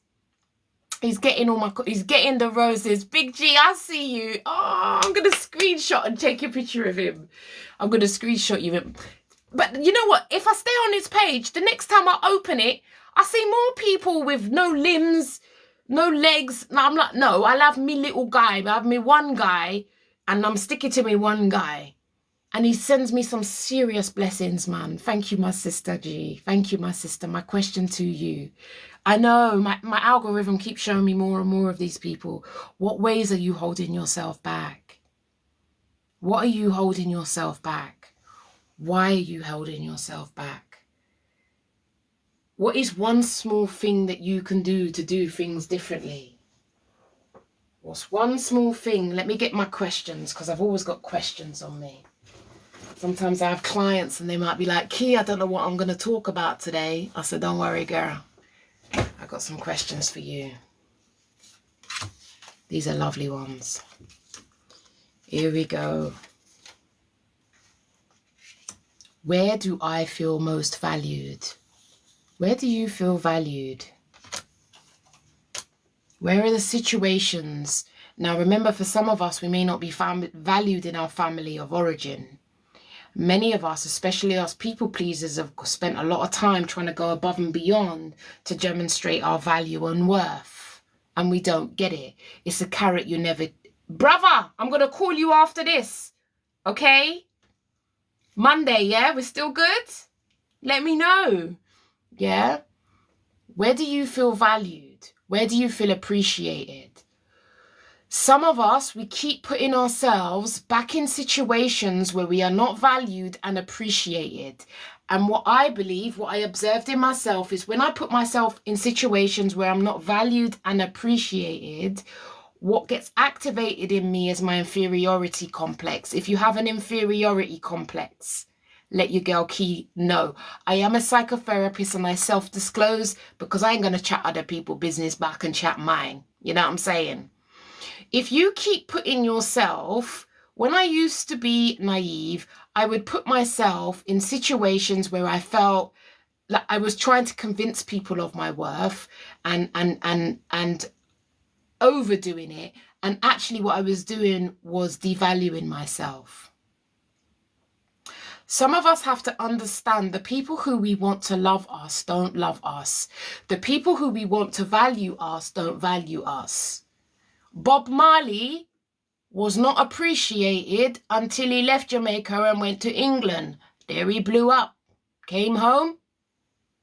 He's getting the roses. Big G, I see you. Oh, I'm going to screenshot and take a picture of him. I'm going to screenshot you. But you know what? If I stay on his page, the next time I open it, I see more people with no limbs, no legs. No, I'm like, no, I'll have me little guy. I have me one guy. And I'm sticking to me one guy. And he sends me some serious blessings, man. Thank you, my sister G. Thank you, my sister. My question to you. I know my algorithm keeps showing me more and more of these people. What ways are you holding yourself back? What are you holding yourself back? Why are you holding yourself back? What is one small thing that you can do to do things differently? What's one small thing? Let me get my questions, because I've always got questions on me. Sometimes I have clients and they might be like, Key, I don't know what I'm going to talk about today. I said, don't worry, girl. I got some questions for you. These are lovely ones. Here we go. Where do I feel most valued? Where do you feel valued? Where are the situations? Now, remember, for some of us, we may not be valued in our family of origin. Many of us, especially us people pleasers, have spent a lot of time trying to go above and beyond to demonstrate our value and worth. And we don't get it. It's a carrot you never... Brother, I'm going to call you after this. Okay? Monday, yeah? We're still good? Let me know. Yeah? Where do you feel valued? Where do you feel appreciated? Some of us, we keep putting ourselves back in situations where we are not valued and appreciated. And what I believe, what I observed in myself is when I put myself in situations where I'm not valued and appreciated, what gets activated in me is my inferiority complex. If you have an inferiority complex, let your girl Key know. I am a psychotherapist and I self-disclose because I ain't going to chat other people's business back and chat mine. You know what I'm saying? If you keep putting yourself, when I used to be naive, I would put myself in situations where I felt like I was trying to convince people of my worth and overdoing it. And actually what I was doing was devaluing myself. Some of us have to understand the people who we want to love us don't love us. The people who we want to value us don't value us. Bob Marley was not appreciated until he left Jamaica and went to England. There he blew up. Came home,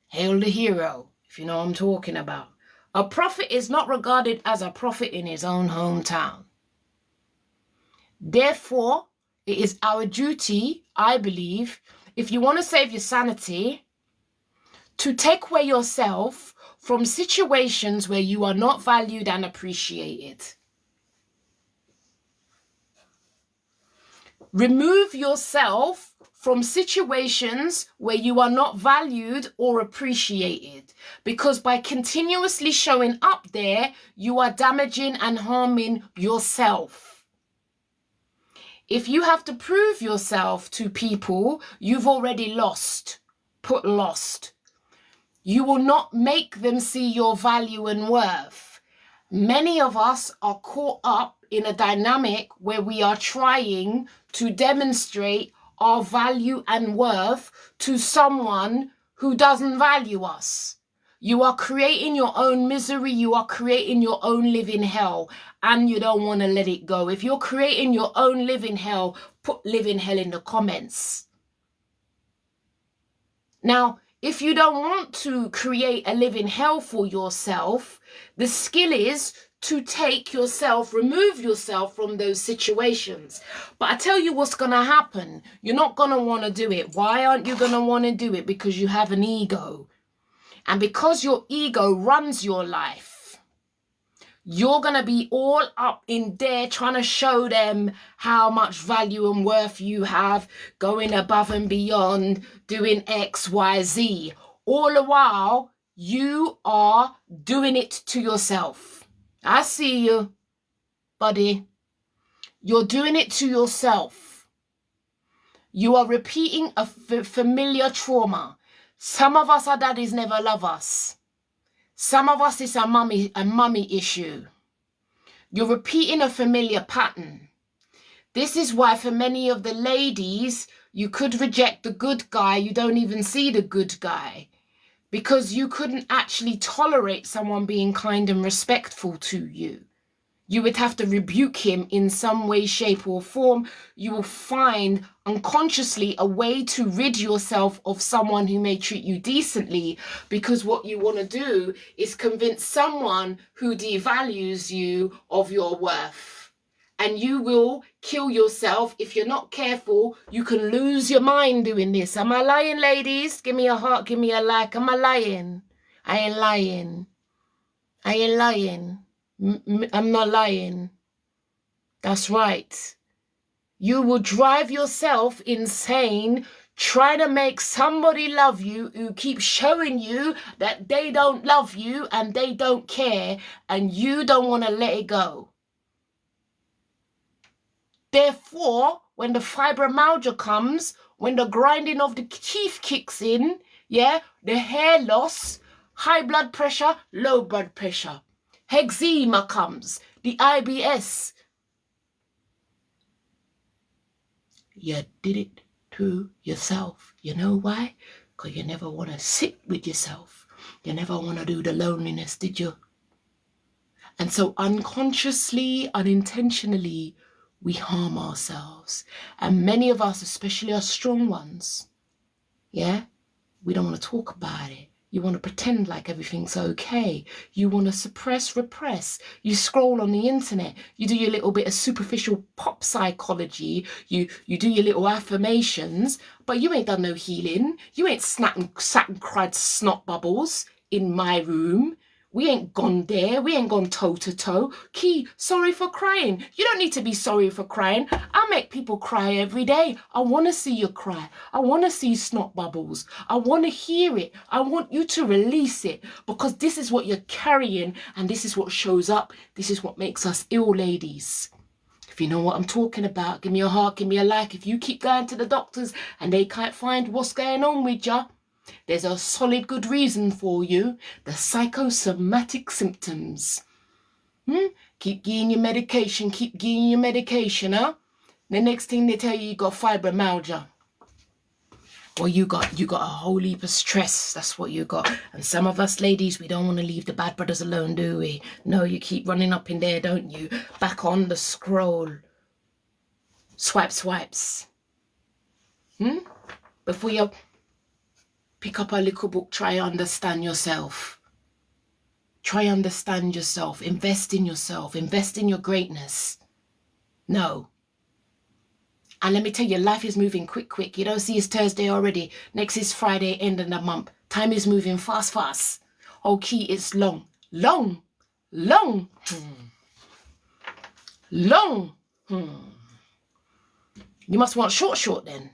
hail the hero, if you know what I'm talking about. A prophet is not regarded as a prophet in his own hometown. Therefore, it is our duty, I believe, if you want to save your sanity, to take away yourself from situations where you are not valued and appreciated. Remove yourself from situations where you are not valued or appreciated, because by continuously showing up there, you are damaging and harming yourself. If you have to prove yourself to people, you've already lost. Put lost. You will not make them see your value and worth. Many of us are caught up in a dynamic where we are trying to demonstrate our value and worth to someone who doesn't value us. You are creating your own misery. You are creating your own living hell, and you don't want to let it go. If you're creating your own living hell, put living hell in the comments. Now, if you don't want to create a living hell for yourself, the skill is to take yourself, remove yourself from those situations. But I tell you what's going to happen. You're not going to want to do it. Why aren't you going to want to do it? Because you have an ego. And because your ego runs your life, you're going to be all up in there trying to show them how much value and worth you have, going above and beyond, doing X, Y, Z. All the while, you are doing it to yourself. I see you, buddy. You're doing it to yourself. You are repeating a familiar trauma. Some of us, our daddies never love us. Some of us, it's a mummy issue. You're repeating a familiar pattern. This is why for many of the ladies, you could reject the good guy. You don't even see the good guy, because you couldn't actually tolerate someone being kind and respectful to you. You would have to rebuke him in some way, shape or form. You will find unconsciously a way to rid yourself of someone who may treat you decently, because what you want to do is convince someone who devalues you of your worth. And you will kill yourself. If you're not careful, you can lose your mind doing this. Am I lying, ladies? Give me a heart, give me a like. Am I lying? I ain't lying. I ain't lying. I'm not lying. That's right. You will drive yourself insane trying to make somebody love you who keeps showing you that they don't love you and they don't care, and you don't want to let it go. Therefore, when the fibromyalgia comes, when the grinding of the teeth kicks in, yeah, the hair loss, high blood pressure, low blood pressure, eczema comes, the IBS. You did it to yourself. You know why? Because you never want to sit with yourself. You never want to do the loneliness, did you? And so unconsciously, unintentionally, we harm ourselves. And many of us, especially our strong ones, yeah, we don't want to talk about it. You want to pretend like everything's okay. You want to suppress, repress. You scroll on the internet. You do your little bit of superficial pop psychology. You do your little affirmations, but you ain't done no healing. You ain't sat and cried snot bubbles in my room. We ain't gone there. We ain't gone toe to toe. Key, sorry for crying. You don't need to be sorry for crying. I make people cry every day. I want to see you cry. I want to see snot bubbles. I want to hear it. I want you to release it, because this is what you're carrying and this is what shows up. This is what makes us ill, ladies. If you know what I'm talking about, give me a heart, give me a like. If you keep going to the doctors and they can't find what's going on with you, there's a solid good reason for you. The psychosomatic symptoms. Keep getting your medication. Keep getting your medication, huh? The next thing they tell you, you got fibromyalgia. Or you got a whole heap of stress. That's what you got. And some of us ladies, we don't want to leave the bad brothers alone, do we? No, you keep running up in there, don't you? Back on the scroll. Swipes. Before you pick up a little book, try understand yourself. Try understand yourself. Invest in yourself. Invest in your greatness. No. And let me tell you, life is moving quick. You don't see it's Thursday already. Next is Friday, end of the month. Time is moving fast. Okay, it's long. Long. You must want short then.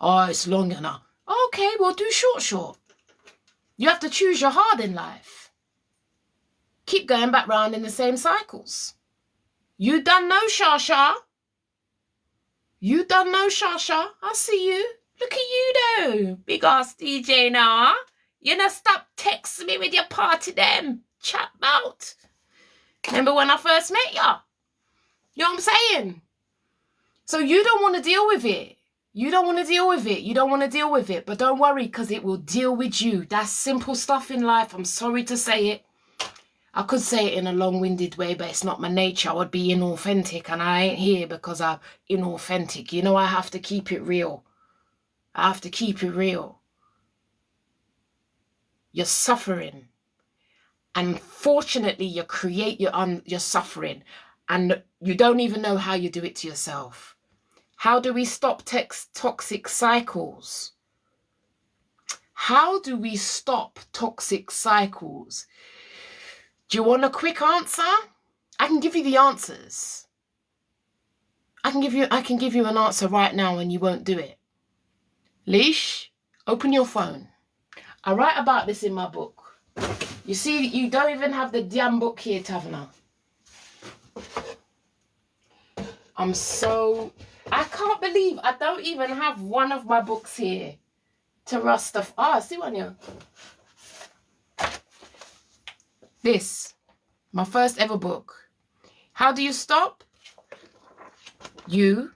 Oh, it's long enough. Okay, well, do short. You have to choose your hard in life. Keep going back round in the same cycles. You done no Shasha. I see you. Look at you though, big ass DJ now. You know, stop texting me with your party them. Chat out. Remember when I first met ya? You know what I'm saying? So you don't want to deal with it. You don't want to deal with it, but don't worry, because it will deal with you. That's simple stuff in life. I'm sorry to say it. I could say it in a long-winded way, but it's not my nature. I would be inauthentic, and I ain't here because I'm inauthentic. You know, I have to keep it real. You're suffering. And fortunately, you create your suffering, and you don't even know how you do it to yourself. How do we stop toxic cycles? How do we stop toxic cycles? Do you want a quick answer? I can give you the answers. I can give you an answer right now and you won't do it. Leash, open your phone. I write about this in my book. You see, you don't even have the damn book here, Tavana. I can't believe I don't even have one of my books here to rust off. I see one here. This, my first ever book. How do you stop? You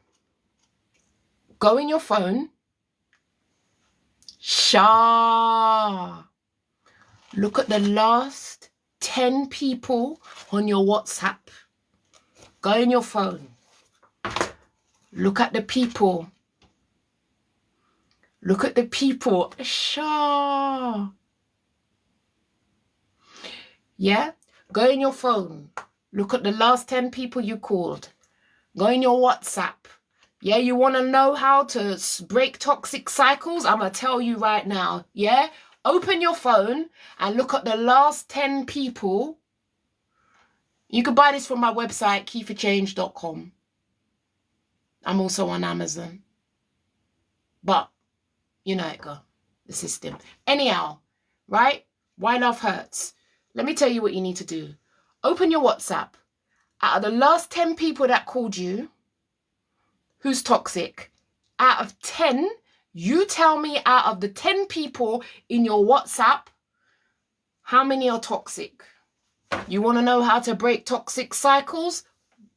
go in your phone. Look at the last 10 people on your WhatsApp. Go in your phone. Look at the people. Yeah? Go in your phone. Look at the last 10 people you called. Go in your WhatsApp. Yeah, you want to know how to break toxic cycles? I'm going to tell you right now. Yeah? Open your phone and look at the last 10 people. You can buy this from my website, keyforchange.com. I'm also on Amazon. But, you know it, go. The system. Anyhow, right? Why love hurts. Let me tell you what you need to do. Open your WhatsApp. Out of the last 10 people that called you, who's toxic? Out of 10, you tell me out of the 10 people in your WhatsApp, how many are toxic? You want to know how to break toxic cycles?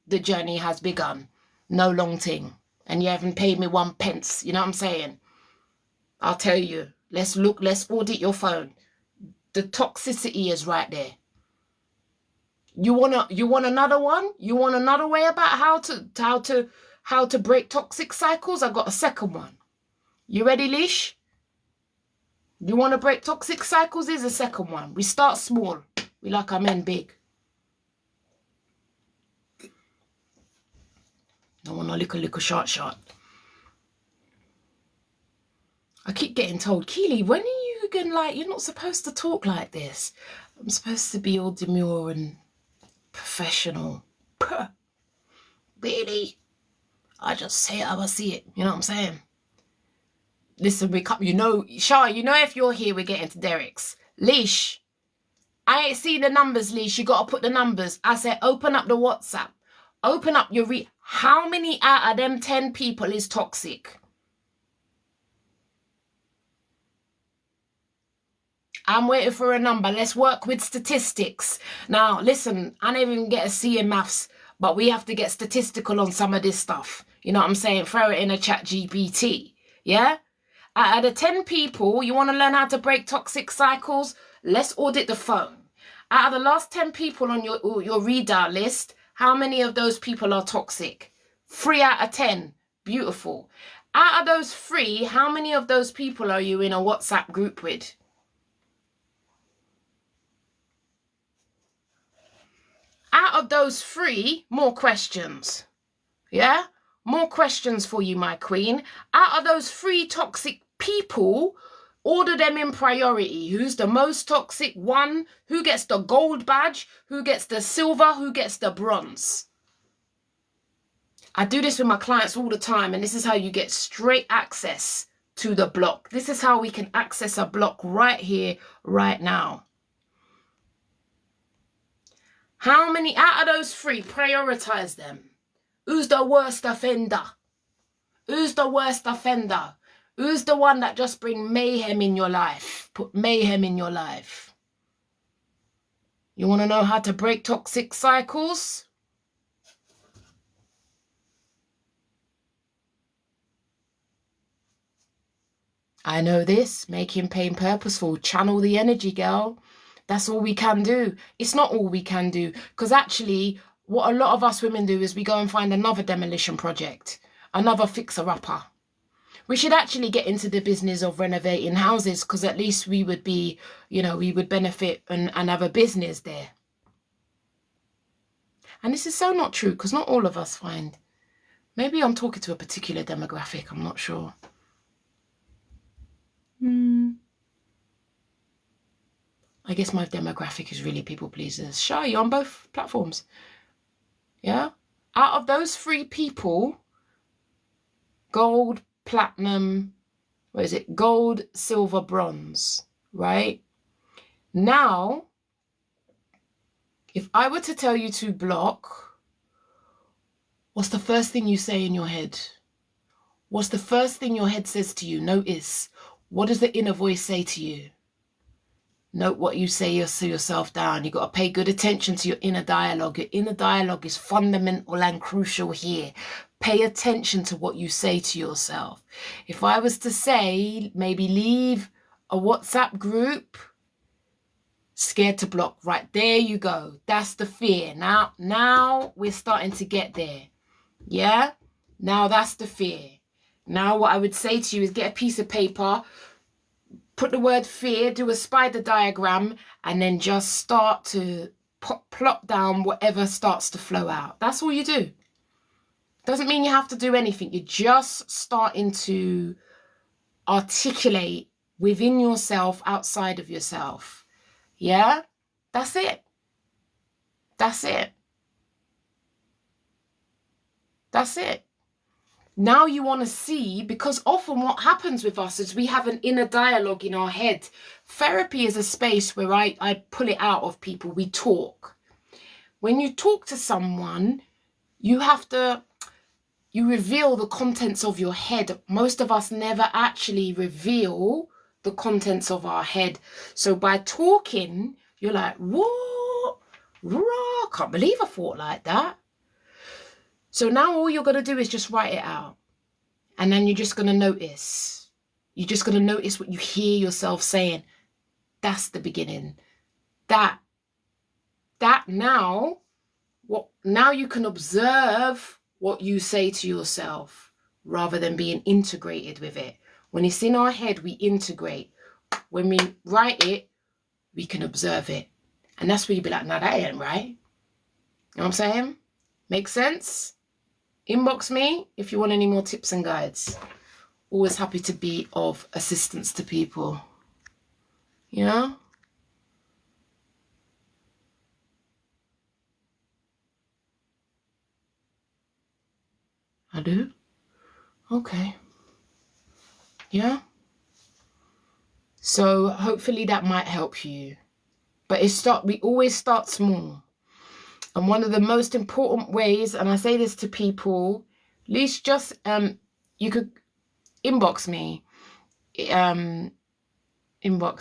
The journey has begun. No long thing. And you haven't paid me 1 pence. You know what I'm saying? I'll tell you. Let's audit your phone. The toxicity is right there. You want another one? You want another way about how to break toxic cycles? I got a second one. You ready, Leash? You want to break toxic cycles? Here's a second one. We start small. We like our men big. Don't want no little short. I keep getting told, Keely, when are you going like, you're not supposed to talk like this. I'm supposed to be all demure and professional. Puh. Really? I just say it how I see it. You know what I'm saying? Listen, Shah, if you're here, we're getting to Derek's. Leash, I ain't seen the numbers, Leash. You got to put the numbers. I said, open up the WhatsApp. Open up your how many out of them 10 people is toxic? I'm waiting for a number. Let's work with statistics. Now, listen, I don't even get a C in maths, but we have to get statistical on some of this stuff. You know what I'm saying? Throw it in a chat GPT. Yeah? Out of the 10 people, you want to learn how to break toxic cycles? Let's audit the phone. Out of the last 10 people on your readout list, how many of those people are toxic? 3 out of 10. Beautiful. Out of those 3, how many of those people are you in a WhatsApp group with? Out of those 3, more questions. Yeah? More questions for you, my queen. Out of those 3 toxic people, order them in priority. Who's the most toxic? 1, who gets the gold badge? Who gets the silver? Who gets the bronze? I do this with my clients all the time, and this is how you get straight access to the block. This is how we can access a block right here, right now. How many out of those 3, prioritize them? Who's the worst offender? Who's the worst offender? Who's the one that just bring mayhem in your life? Put mayhem in your life. You want to know how to break toxic cycles? I know this. Making pain purposeful. Channel the energy, girl. That's all we can do. It's not all we can do. Because actually, what a lot of us women do is we go and find another demolition project. Another fixer-upper. We should actually get into the business of renovating houses, because at least we would be, we would benefit and have a business there. And this is so not true, because not all of us find. Maybe I'm talking to a particular demographic. I'm not sure. I guess my demographic is really people pleasers. Sure, you're on both platforms. Yeah? Out of those 3 people, gold, platinum, gold, silver, bronze, right? Now, if I were to tell you to block, what's the first thing you say in your head? What's the first thing your head says to you? Notice. What does the inner voice say to you? Note what you say to yourself down. You've got to pay good attention to your inner dialogue. Your inner dialogue is fundamental and crucial here. Pay attention to what you say to yourself. If I was to say, maybe leave a WhatsApp group, scared to block. Right, there you go. That's the fear. Now we're starting to get there. Yeah? Now that's the fear. Now what I would say to you is get a piece of paper, put the word fear, do a spider diagram, and then just start to plot down whatever starts to flow out. That's all you do. Doesn't mean you have to do anything. You're just starting to articulate within yourself, outside of yourself. Yeah? That's it. That's it. That's it. Now you want to see, because often what happens with us is we have an inner dialogue in our head. Therapy is a space where I pull it out of people. We talk. When you talk to someone, you reveal the contents of your head. Most of us never actually reveal the contents of our head. So by talking, you're like, what? Raw, can't believe I thought like that. So now all you're going to do is just write it out. And then you're just going to notice. You're just going to notice what you hear yourself saying. That's the beginning. That now, now you can observe what you say to yourself rather than being integrated with it. When it's in our head, we integrate. When we write it, we can observe it. And that's where you'll be like, no, that ain't right. You know what I'm saying? Make sense? Inbox me if you want any more tips and guides. Always happy to be of assistance to people. You know? I do? Okay. Yeah? So hopefully that might help you. But we always start small. And one of the most important ways, and I say this to people, at least just, you could inbox me. Inbox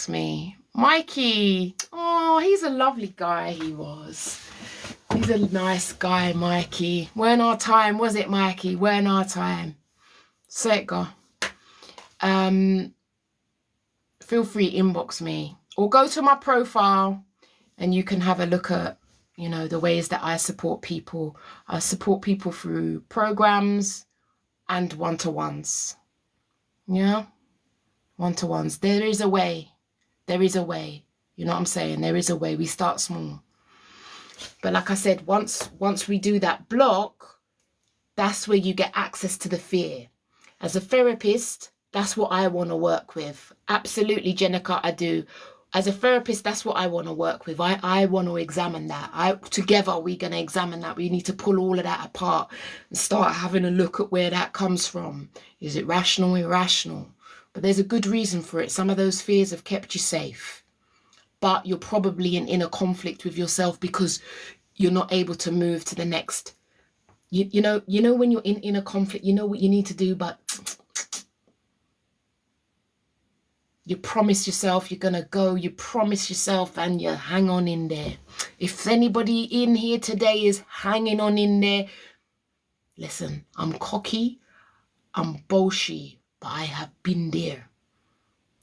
me. Mikey. Oh, he's a lovely guy, he was. He's a nice guy, Mikey. Weren't our time, was it, Mikey? Weren't our time. Say it, go. Feel free, inbox me. Or go to my profile and you can have a look at, you know, the ways that I support people. I support people through programs and one-to-ones. Yeah? One-to-ones. There is a way. There is a way. You know what I'm saying? There is a way. We start small. But like I said, once we do that block, that's where you get access to the fear. As a therapist, that's what I want to work with. Absolutely, Jenica, I do. As a therapist, that's what I want to work with. I want to examine that. Together, we're going to examine that. We need to pull all of that apart and start having a look at where that comes from. Is it rational, irrational? But there's a good reason for it. Some of those fears have kept you safe. But you're probably in inner conflict with yourself because you're not able to move to the next. You know when you're in inner conflict, you know what you need to do, but you promise yourself you're going to go. You promise yourself and you hang on in there. If anybody in here today is hanging on in there, listen, I'm cocky, I'm bolshy, but I have been there.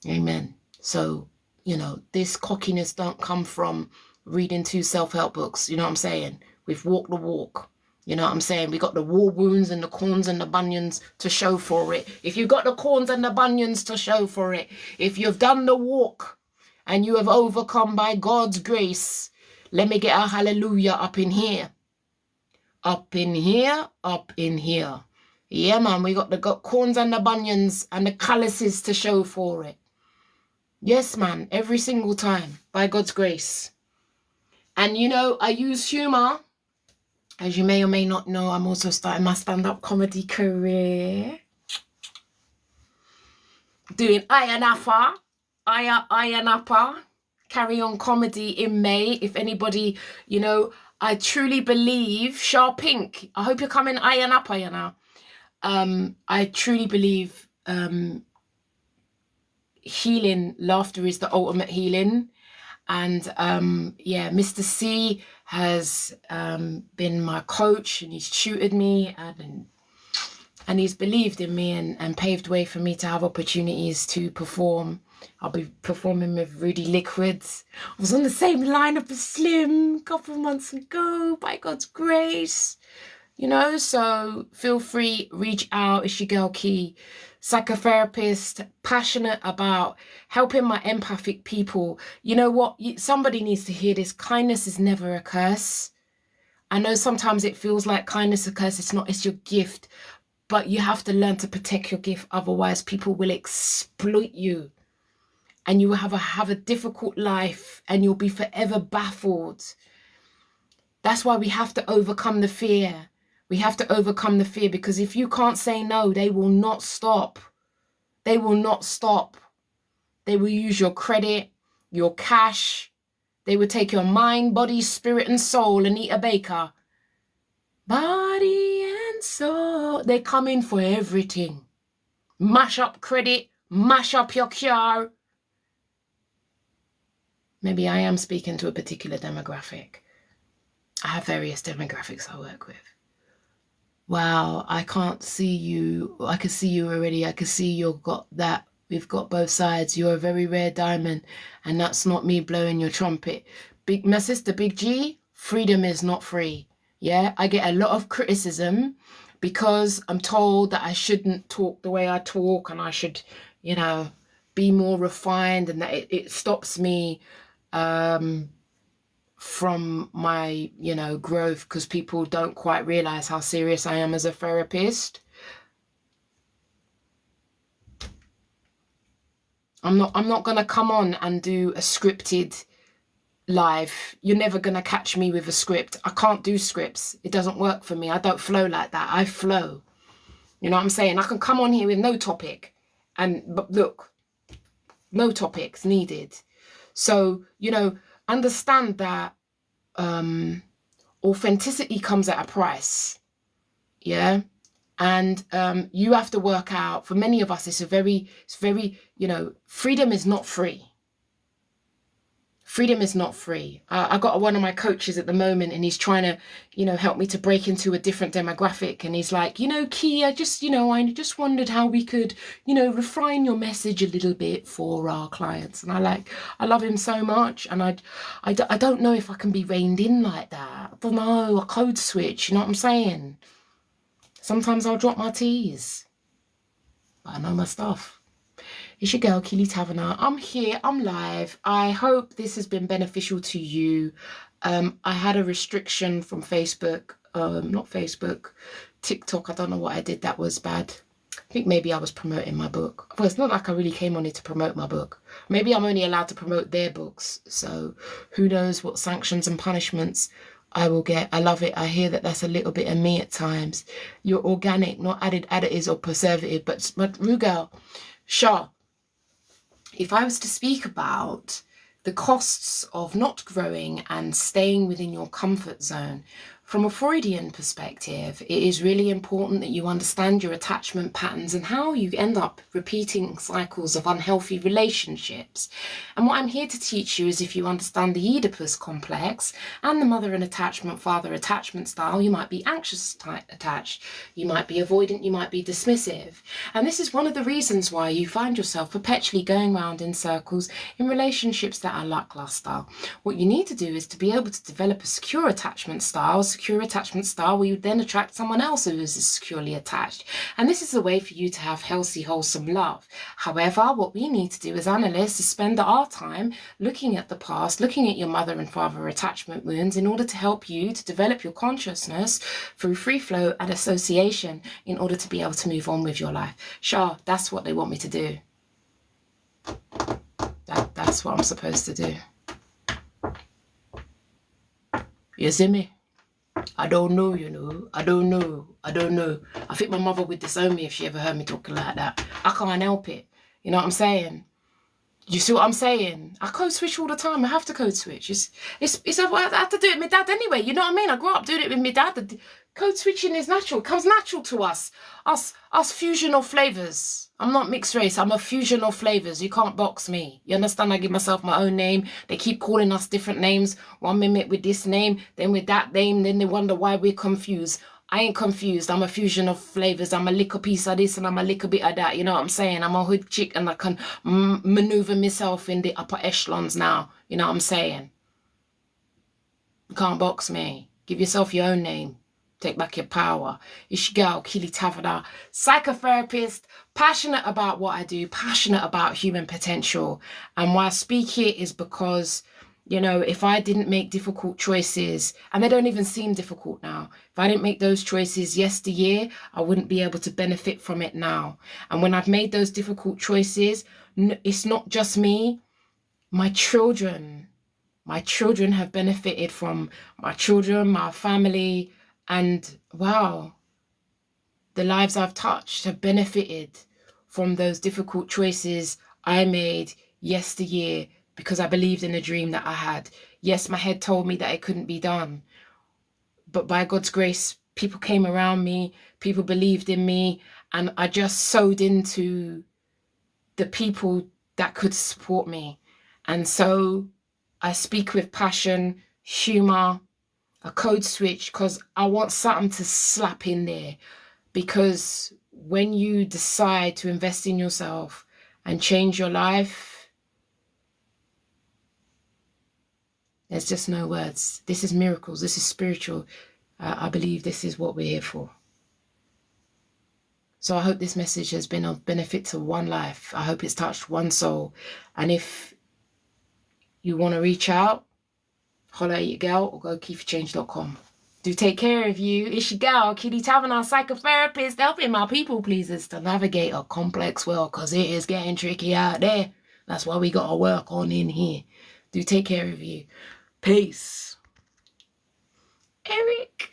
Amen. So, you know, this cockiness don't come from reading 2 self-help books. You know what I'm saying? We've walked the walk. You know what I'm saying? We got the war wounds and the corns and the bunions to show for it. If you've got the corns and the bunions to show for it, if you've done the walk and you have overcome by God's grace, let me get a hallelujah up in here. Up in here, up in here. Yeah, man, we got the corns and the bunions and the calluses to show for it. Yes, man, every single time, by God's grace. And, you know, I use humor. As you may or may not know, I'm also starting my stand-up comedy career. Doing Ayanapa, Carry On Comedy in May. If anybody, you know, I truly believe, Shah Pink, I hope you're coming Ayanapa, you know. I truly believe healing, laughter is the ultimate healing. And yeah, Mr. C has been my coach and he's tutored me and he's believed in me and paved way for me to have opportunities to perform. I'll be performing with Rudy Liquids. I was on the same lineup as Slim a couple of months ago, by God's grace. You know, so feel free, reach out. It's your girl Key, psychotherapist, passionate about helping my empathic people. You know what? Somebody needs to hear this. Kindness is never a curse. I know sometimes it feels like kindness is a curse. It's not. It's your gift. But you have to learn to protect your gift. Otherwise, people will exploit you. And you will have a difficult life. And you'll be forever baffled. That's why we have to overcome the fear. We have to overcome the fear, because if you can't say no, they will not stop. They will not stop. They will use your credit, your cash. They will take your mind, body, spirit, and soul. Anita Baker. Body and soul. They come in for everything. Mash up credit, mash up your car. Maybe I am speaking to a particular demographic. I have various demographics I work with. Wow, I can't see you. I can see you already. I can see you've got that. We've got both sides. You're a very rare diamond, and that's not me blowing your trumpet. My sister, Big G, freedom is not free. Yeah, I get a lot of criticism because I'm told that I shouldn't talk the way I talk and I should, you know, be more refined, and that it stops me from my, you know, growth, because people don't quite realize how serious I am as a therapist. I'm not gonna come on and do a scripted live. You're never gonna catch me with a script. I can't do scripts. It doesn't work for me. I don't flow like that. I flow. You know what I'm saying? I can come on here with no topic, but look, no topics needed. So, you know, understand that authenticity comes at a price. Yeah. And you have to work out, for many of us, it's very, you know, freedom is not free. Freedom is not free. I got one of my coaches at the moment, and he's trying to, you know, help me to break into a different demographic. And he's like, you know, Key, I just wondered how we could, you know, refine your message a little bit for our clients. And I love him so much. And I don't know if I can be reined in like that. I don't know, a code switch, you know what I'm saying? Sometimes I'll drop my T's, but I know my stuff. It's your girl, Keely Taverner. I'm here, I'm live. I hope this has been beneficial to you. I had a restriction from Facebook, not Facebook, TikTok. I don't know what I did that was bad. I think maybe I was promoting my book. Well, it's not like I really came on it to promote my book. Maybe I'm only allowed to promote their books. So who knows what sanctions and punishments I will get. I love it. I hear that that's a little bit of me at times. You're organic, not added additives or preservative. But Rugal, Shah, if I was to speak about the costs of not growing and staying within your comfort zone, from a Freudian perspective, it is really important that you understand your attachment patterns and how you end up repeating cycles of unhealthy relationships. And what I'm here to teach you is, if you understand the Oedipus complex and the mother and attachment, father attachment style, you might be anxious attached, you might be avoidant, you might be dismissive. And this is one of the reasons why you find yourself perpetually going round in circles in relationships that are lackluster. What you need to do is to be able to develop a secure attachment style where you then attract someone else who is securely attached. And this is a way for you to have healthy, wholesome love. However, what we need to do as analysts is spend our time looking at the past, looking at your mother and father attachment wounds, in order to help you to develop your consciousness through free flow and association in order to be able to move on with your life. Sure, that's what they want me to do. That's what I'm supposed to do. You see me? I don't know, you know. I don't know. I think my mother would disown me if she ever heard me talking like that. I can't help it. You know what I'm saying? You see what I'm saying? I code switch all the time. I have to code switch. I have to do it with my dad anyway. You know what I mean? I grew up doing it with my dad. Code switching is natural. It comes natural to us. Us fusional flavors. I'm not mixed race. I'm a fusion of flavors. You can't box me. You understand? I give myself my own name. They keep calling us different names. 1 minute with this name, then with that name. Then they wonder why we're confused. I ain't confused. I'm a fusion of flavors. I'm a little piece of this and I'm a little bit of that. You know what I'm saying? I'm a hood chick and I can maneuver myself in the upper echelons now. You know what I'm saying? You can't box me. Give yourself your own name. Take back your power. It's your girl, Keely Taverner, psychotherapist, passionate about what I do, passionate about human potential. And why I speak here is because, you know, if I didn't make difficult choices, and they don't even seem difficult now, if I didn't make those choices yesteryear, I wouldn't be able to benefit from it now. And when I've made those difficult choices, it's not just me, my children have benefited from my children, my family, and wow, the lives I've touched have benefited from those difficult choices I made yesteryear, because I believed in a dream that I had. Yes, my head told me that it couldn't be done, but by God's grace, people came around me, people believed in me, and I just sowed into the people that could support me. And so I speak with passion, humor, a code switch, because I want something to slap in there. Because when you decide to invest in yourself and change your life, there's just no words. This is miracles. This is spiritual. I believe this is what we're here for. So I hope this message has been of benefit to one life. I hope it's touched one soul. And if you want to reach out, holler at your gal or go keyforchange.com. Do take care of you. It's your gal, Kitty Taverner, psychotherapist, helping my people pleasers to navigate a complex world, because it is getting tricky out there. That's why we got to work on in here. Do take care of you. Peace. Eric.